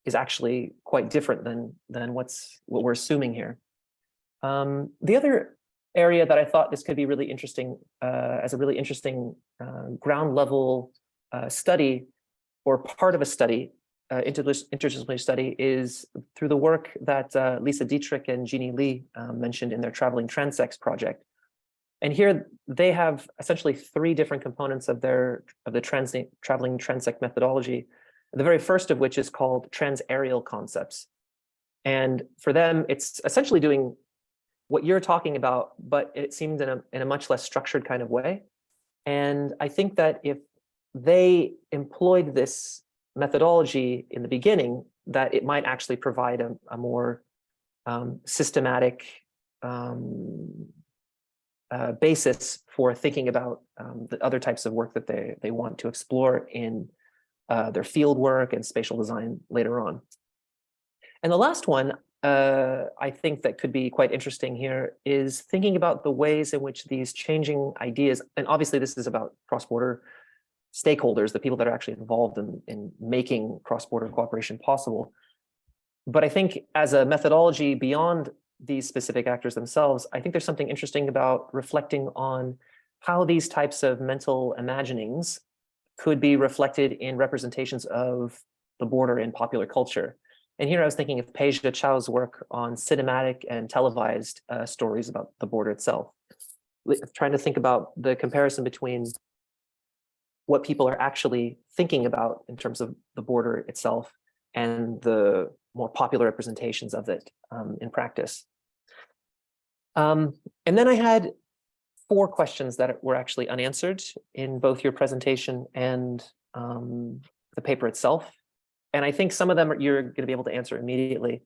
is actually quite different than what we're assuming here. The other area that I thought this could be really interesting, as a really interesting ground level study, or part of a study, interdisciplinary study, is through the work that Lisa Dietrich and Jeannie Lee mentioned in their Traveling Transects project. And here they have essentially 3 different components of the Traveling Transect methodology. The very first of which is called transaerial concepts. And for them, it's essentially doing what you're talking about, but it seemed in a much less structured kind of way. And I think that if they employed this methodology in the beginning, that it might actually provide a more systematic basis for thinking about the other types of work that they want to explore in their field work and spatial design later on. And the last one, I think that could be quite interesting here is thinking about the ways in which these changing ideas, and obviously this is about cross-border stakeholders, the people that are actually involved in making cross-border cooperation possible. But I think as a methodology beyond these specific actors themselves, I think there's something interesting about reflecting on how these types of mental imaginings could be reflected in representations of the border in popular culture. And here I was thinking of Peja Chao's work on cinematic and televised stories about the border itself, trying to think about the comparison between what people are actually thinking about in terms of the border itself and the more popular representations of it in practice. And then I had 4 questions that were actually unanswered in both your presentation and the paper itself. And I think some of them you're going to be able to answer immediately.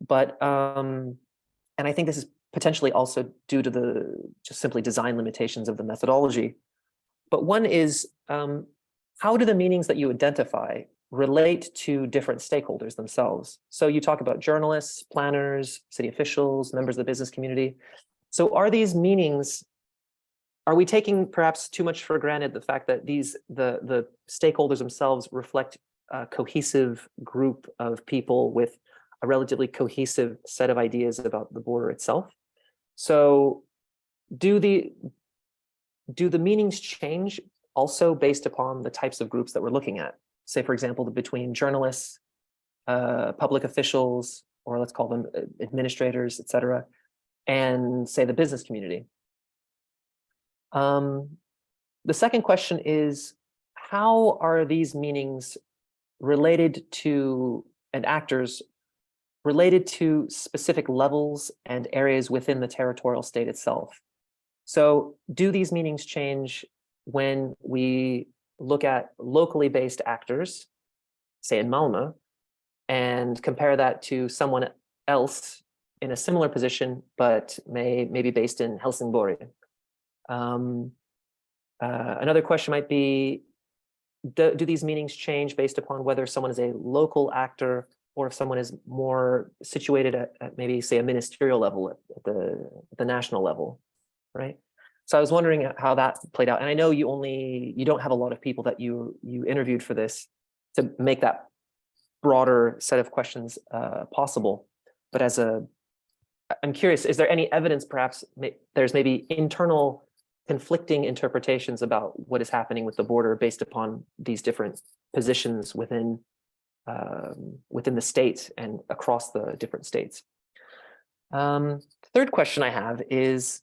But, and I think this is potentially also due to the just simply design limitations of the methodology. But one is, how do the meanings that you identify relate to different stakeholders themselves? So you talk about journalists, planners, city officials, members of the business community. So are these meanings, are we taking perhaps too much for granted the fact that the stakeholders themselves reflect a cohesive group of people with a relatively cohesive set of ideas about the border itself? So do the meanings change also based upon the types of groups that we're looking at? Say, for example, between journalists, public officials, or let's call them administrators, et cetera, and say the business community. The second question is, how are these meanings related to, and actors related to specific levels and areas within the territorial state itself? So do these meanings change when we look at locally based actors, say in Malmö, and compare that to someone else in a similar position, but maybe based in Helsingborg? Another question might be, do these meanings change based upon whether someone is a local actor or if someone is more situated at maybe, say, a ministerial level at the national level, right? So I was wondering how that played out. And I know you don't have a lot of people that you interviewed for this to make that broader set of questions possible. But I'm curious, is there any evidence perhaps there's maybe internal conflicting interpretations about what is happening with the border based upon these different positions within the state and across the different states? Third question I have is,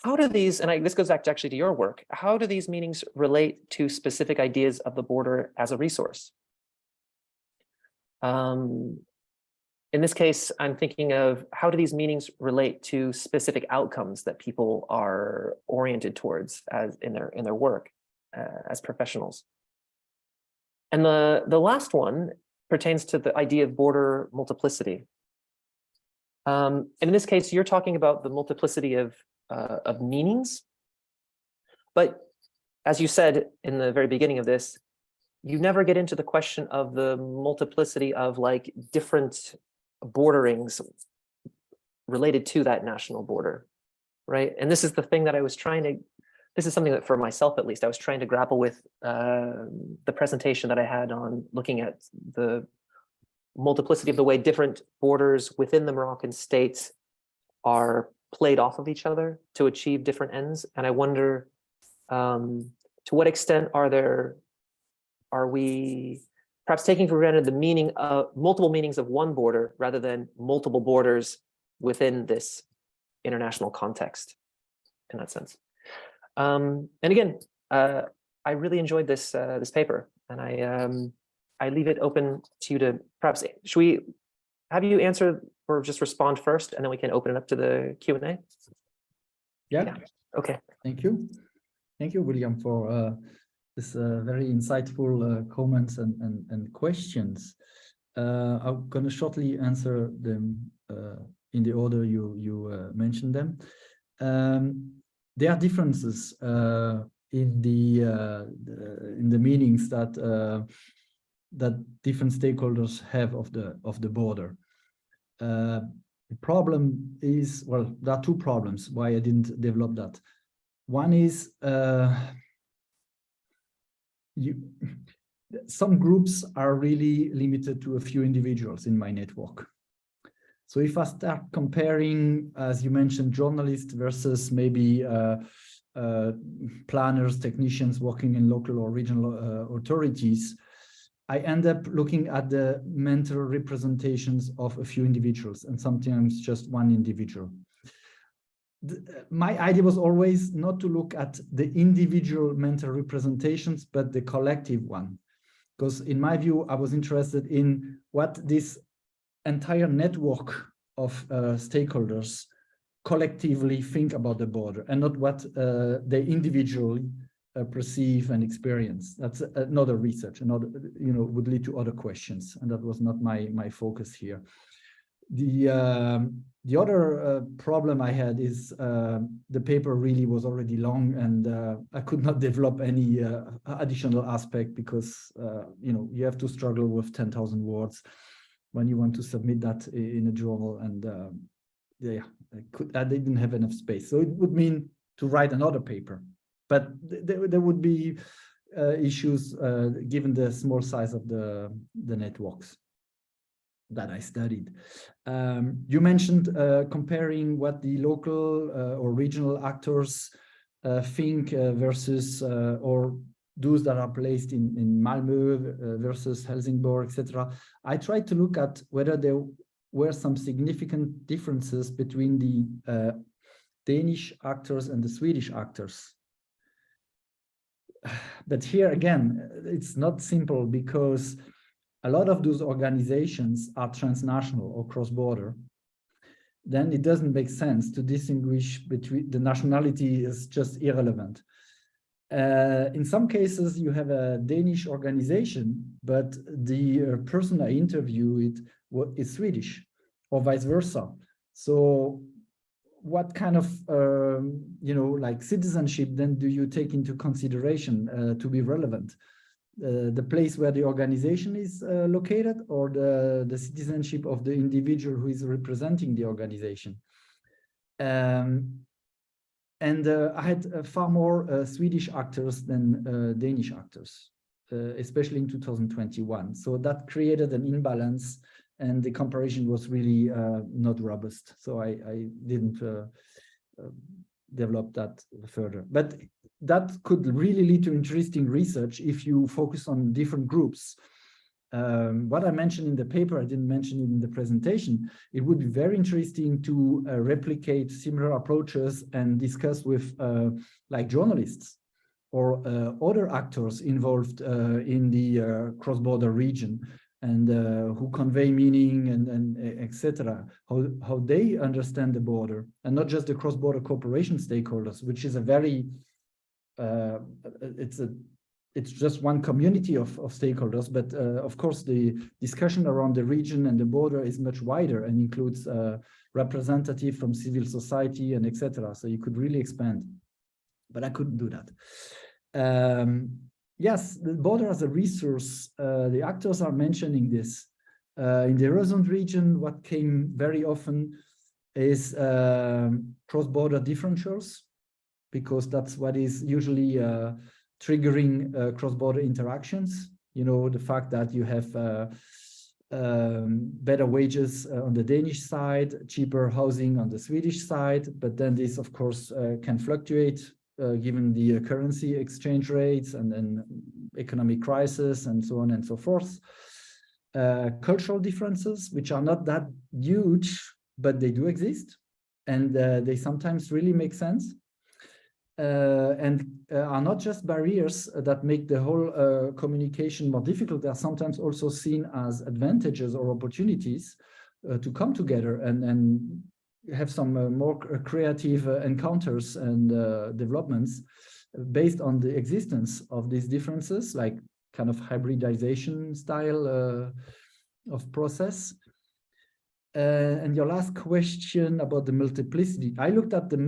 how do these, and this goes back actually to your work, how do these meanings relate to specific ideas of the border as a resource? In this case, I'm thinking of how do these meanings relate to specific outcomes that people are oriented towards as in their work as professionals. And the last one pertains to the idea of border multiplicity. And in this case, you're talking about the multiplicity of meanings. But as you said in the very beginning of this, you never get into the question of the multiplicity of like different borderings related to that national border, right? And this is the thing that this is something that for myself, at least, I was trying to grapple with the presentation that I had on looking at the multiplicity of the way different borders within the Moroccan states are played off of each other to achieve different ends. And I wonder, to what extent are we perhaps taking for granted the meaning of multiple meanings of one border rather than multiple borders within this international context in that sense? And again, I really enjoyed this paper, and I leave it open to you to perhaps, should we have you answer or just respond first, and then we can open it up to the Q&A? Yeah. Okay. Thank you. Thank you, William, for this very insightful comments and questions. I'm going to shortly answer them in the order you mentioned them. There are differences in the meanings that different stakeholders have of the border. The problem is, well, there are two problems why I didn't develop that. One is some groups are really limited to a few individuals in my network. So if I start comparing, as you mentioned, journalists versus maybe planners, technicians working in local or regional authorities, I end up looking at the mental representations of a few individuals and sometimes just one individual. My idea was always not to look at the individual mental representations, but the collective one. Because in my view, I was interested in what this entire network of stakeholders collectively think about the border and not what they individually perceive and experience. That's another research, another, would lead to other questions, and that was not my focus here. The other problem I had is the paper really was already long, and I could not develop any additional aspect because you have to struggle with 10,000 words when you want to submit that in a journal, and yeah, I didn't have enough space. So it would mean to write another paper, but there would be issues given the small size of the networks that I studied. You mentioned comparing what the local or regional actors think versus or those that are placed in Malmö versus Helsingborg, etc. I tried to look at whether there were some significant differences between the Danish actors and the Swedish actors. But here again, it's not simple because a lot of those organizations are transnational or cross-border. Then it doesn't make sense to distinguish between the nationality is just irrelevant. In some cases, you have a Danish organization, but the person I interviewed is Swedish, or vice versa. So, what kind of like citizenship then do you take into consideration to be relevant? The place where the organization is located, or the citizenship of the individual who is representing the organization? And I had far more Swedish actors than Danish actors, especially in 2021. So that created an imbalance, and the comparison was really not robust. So I didn't develop that further. But that could really lead to interesting research if you focus on different groups. What I mentioned in the paper, I didn't mention it in the presentation. It would be very interesting to replicate similar approaches and discuss with like journalists or other actors involved in the cross-border region, and who convey meaning and etc. How they understand the border, and not just the cross-border cooperation stakeholders, which is a very it's just one community of stakeholders, but of course the discussion around the region and the border is much wider and includes representatives from civil society and etc. So you could really expand, but I couldn't do that. Yes, the border as a resource, the actors are mentioning this. In the Öresund region, what came very often is cross-border differentials, because that's what is usually triggering cross-border interactions. The fact that you have better wages on the Danish side, cheaper housing on the Swedish side, but then this, of course, can fluctuate given the currency exchange rates and then economic crisis and so on and so forth. Cultural differences, which are not that huge, but they do exist, and they sometimes really make sense. And are not just barriers that make the whole communication more difficult. They are sometimes also seen as advantages or opportunities to come together and have some more creative encounters and developments based on the existence of these differences, like kind of hybridization style of process. And your last question about the multiplicity, I looked at the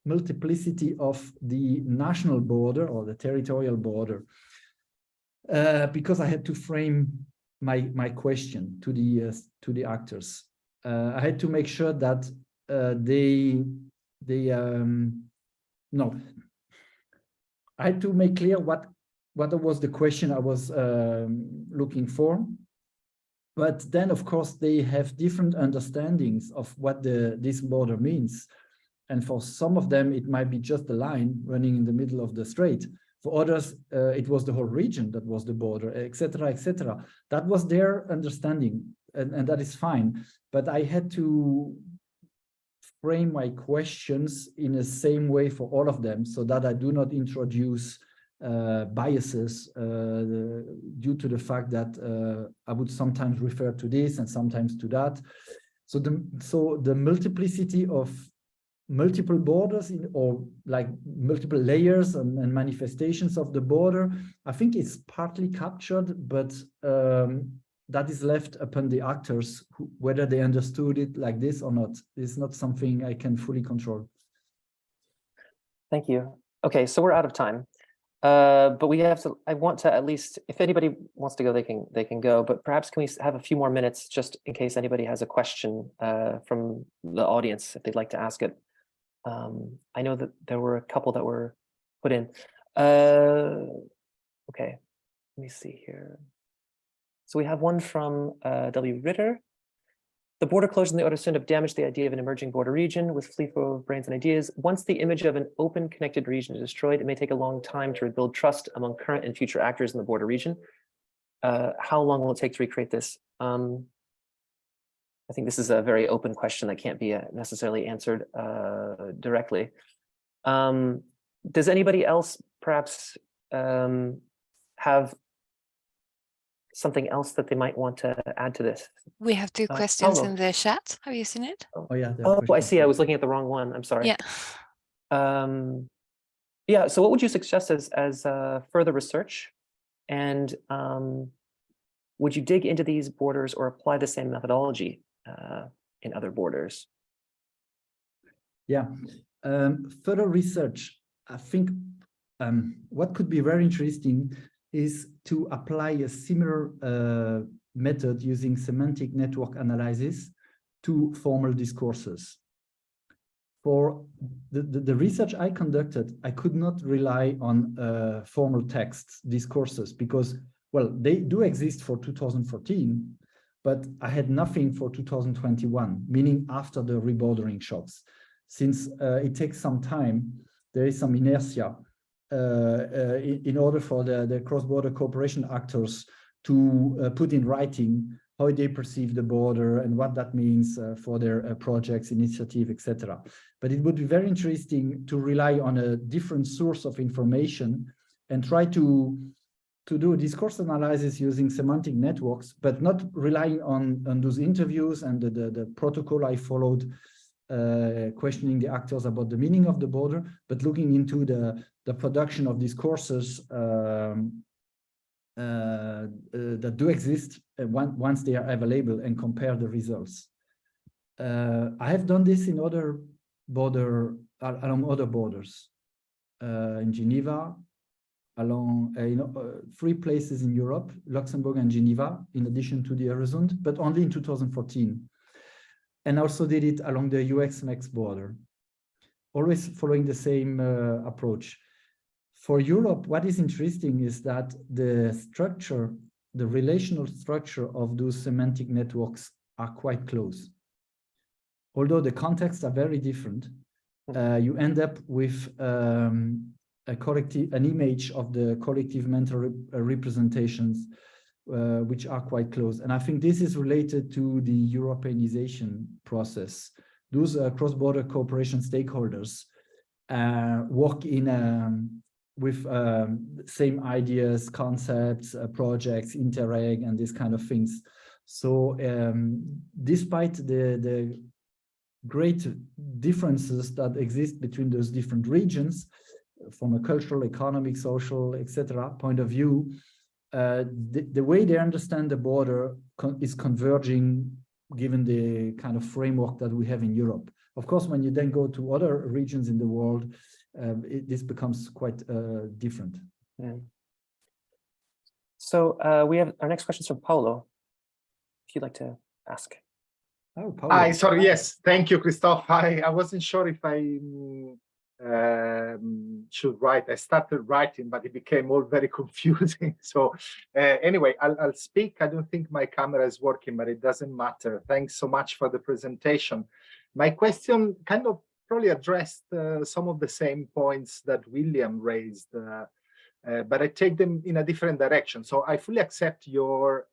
multiplicity of the national border or the territorial border because I had to frame my question to the actors. I had to make sure that I had to make clear what was the question I was looking for. But then, of course, they have different understandings of what this border means. And for some of them, it might be just a line running in the middle of the strait. For others, it was the whole region that was the border, etc., etc. That was their understanding, and that is fine. But I had to frame my questions in the same way for all of them, so that I do not introduce biases due to the fact that I would sometimes refer to this and sometimes to that. So the multiplicity of multiple borders or like multiple layers and manifestations of the border, I think it's partly captured, but that is left upon the actors, whether they understood it like this or not. It's not something I can fully control. Thank you. Okay, so we're out of time. But we have to, I want to at least, if anybody wants to go, they can go, but perhaps can we have a few more minutes just in case anybody has a question from the audience, if they'd like to ask it. I know that there were a couple that were put in. Okay, let me see here. So we have one from W. Ritter. The border closures in the Öresund have damaged the idea of an emerging border region with free flow of brains and ideas. Once the image of an open, connected region is destroyed, it may take a long time to rebuild trust among current and future actors in the border region. How long will it take to recreate this? I think this is a very open question that can't be necessarily answered directly. Does anybody else perhaps have something else that they might want to add to this? We have two questions in the chat. Have you seen it? Oh yeah. Oh, I see. I was looking at the wrong one. I'm sorry. Yeah. Yeah. So what would you suggest as further research? And would you dig into these borders or apply the same methodology in other borders? Yeah. Further research, I think what could be very interesting is to apply a similar method using semantic network analysis to formal discourses. For the research I conducted, I could not rely on formal texts, discourses, because, well, they do exist for 2014, but I had nothing for 2021, meaning after the rebordering shocks. Since it takes some time, there is some inertia in order for the cross-border cooperation actors to put in writing how they perceive the border and what that means for their projects, initiative, etc. But it would be very interesting to rely on a different source of information and try to do a discourse analysis using semantic networks, but not relying on those interviews and the protocol I followed, questioning the actors about the meaning of the border, but looking into the production of discourses that do exist once they are available and compare the results. I have done this in other along other borders, in Geneva, along 3 places in Europe, Luxembourg and Geneva, in addition to the Öresund, but only in 2014. And also did it along the US-Mex border, always following the same approach. For Europe, what is interesting is that the structure, the relational structure of those semantic networks are quite close. Although the contexts are very different, you end up with an image of the collective mental representations, which are quite close. And I think this is related to the Europeanization process. Those cross-border cooperation stakeholders work in with same ideas, concepts, projects, Interreg, and these kind of things. So despite the great differences that exist between those different regions, from a cultural, economic, social, etc. point of view, the way they understand the border is converging given the kind of framework that we have in Europe. Of course, when you then go to other regions in the world, this becomes quite different. Yeah. So we have our next question is from Paolo. If you'd like to ask. Oh, Paolo. Hi, sorry, yes, thank you, Christophe. I wasn't sure if I should write. I started writing, but it became all very confusing. So anyway, I'll speak. I don't think my camera is working, but it doesn't matter. Thanks so much for the presentation. My question kind of probably addressed some of the same points that William raised, but I take them in a different direction. So I fully accept your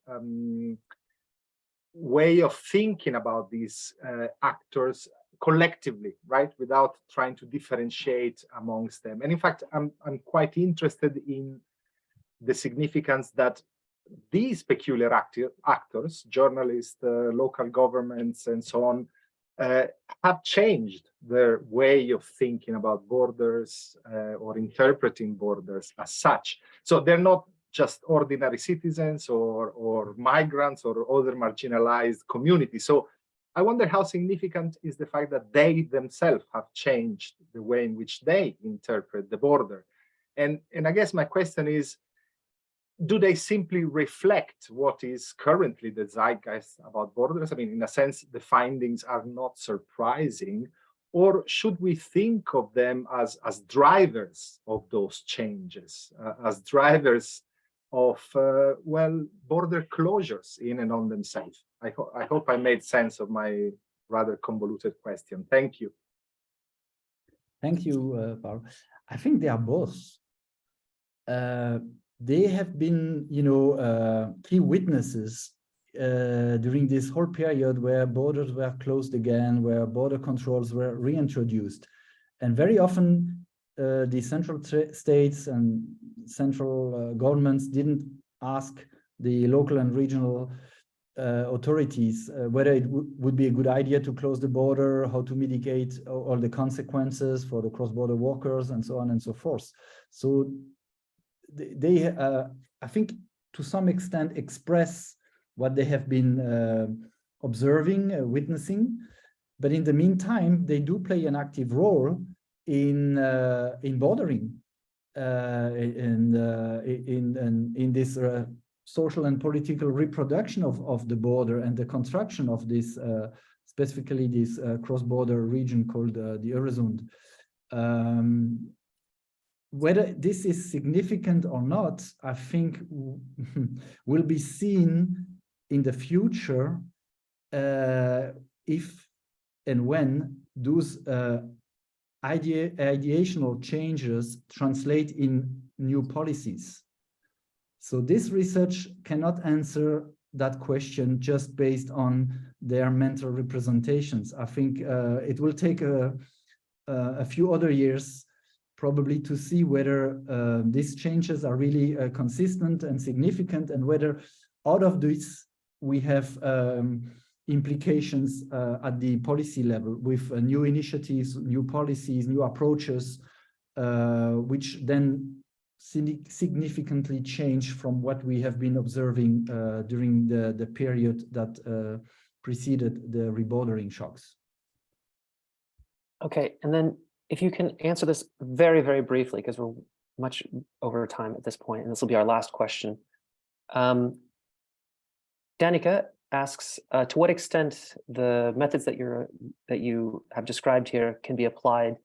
way of thinking about these actors collectively, right, without trying to differentiate amongst them. And in fact, I'm quite interested in the significance that these peculiar actors, journalists, local governments, and so on, have changed their way of thinking about borders or interpreting borders as such. So they're not just ordinary citizens or migrants or other marginalized communities. So I wonder how significant is the fact that they themselves have changed the way in which they interpret the border. And I guess my question is, do they simply reflect what is currently the zeitgeist about borders? I mean, in a sense, the findings are not surprising, or should we think of them as drivers of those changes, as drivers of, well, border closures in and on themselves? I hope I made sense of my rather convoluted question. Thank you. Thank you, Paul. I think they are both. They have been, key witnesses during this whole period where borders were closed again, where border controls were reintroduced. And very often the central states and central governments didn't ask the local and regional authorities whether it would be a good idea to close the border, how to mitigate all the consequences for the cross-border workers, and so on and so forth. So they I think, to some extent, express what they have been observing, witnessing. But in the meantime, they do play an active role in bordering, in this social and political reproduction of the border and the construction of this, specifically this cross-border region called the Öresund. Whether this is significant or not, I think will be seen in the future if and when those ideational changes translate in new policies. So this research cannot answer that question just based on their mental representations. I think it will take a few other years probably to see whether these changes are really consistent and significant, and whether out of this we have implications at the policy level with new initiatives, new policies, new approaches, which then significantly change from what we have been observing during the period that preceded the rebordering shocks. Okay, and then if you can answer this very, very briefly, because we're much over time at this point, and this will be our last question. Danica asks, to what extent the methods that you have described here can be applied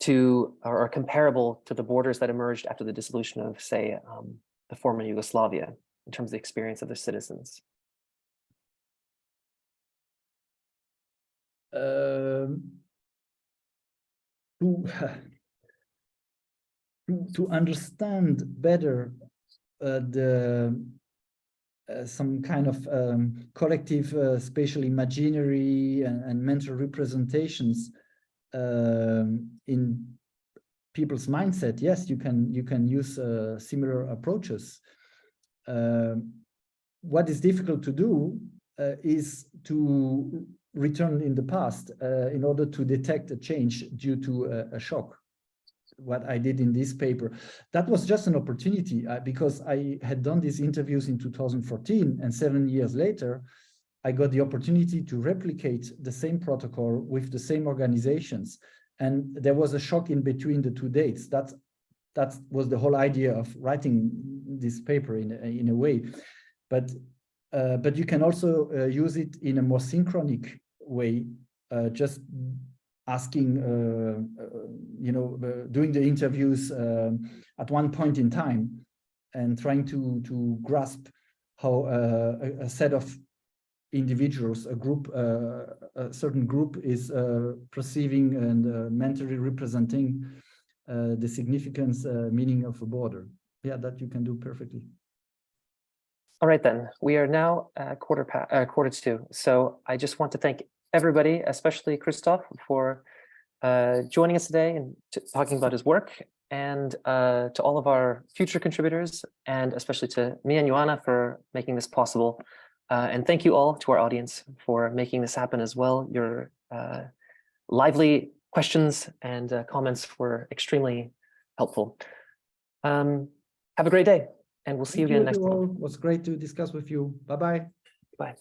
to, or are comparable to, the borders that emerged after the dissolution of, say, the former Yugoslavia, in terms of the experience of the citizens? To understand better some kind of collective spatial imaginary and mental representations in people's mindset, yes, you can use similar approaches. What is difficult to do is to return in the past in order to detect a change due to a shock. What I did in this paper, that was just an opportunity because I had done these interviews in 2014, and 7 years later, I got the opportunity to replicate the same protocol with the same organizations. And there was a shock in between the two dates. That was the whole idea of writing this paper in a way. But you can also use it in a more synchronic way, just asking, doing the interviews at one point in time and trying to grasp how a set of individuals, a certain group is perceiving and mentally representing the significance, meaning of a border. Yeah, that you can do perfectly. All right, then. We are now at quarter to. So I just want to thank everybody, especially Christophe, for joining us today and talking about his work, and to all of our future contributors, and especially to me and Joanna for making this possible. And thank you all to our audience for making this happen as well. Your lively questions and comments were extremely helpful. Have a great day, and we'll see you again next time. It was great to discuss with you. Bye-bye. Bye.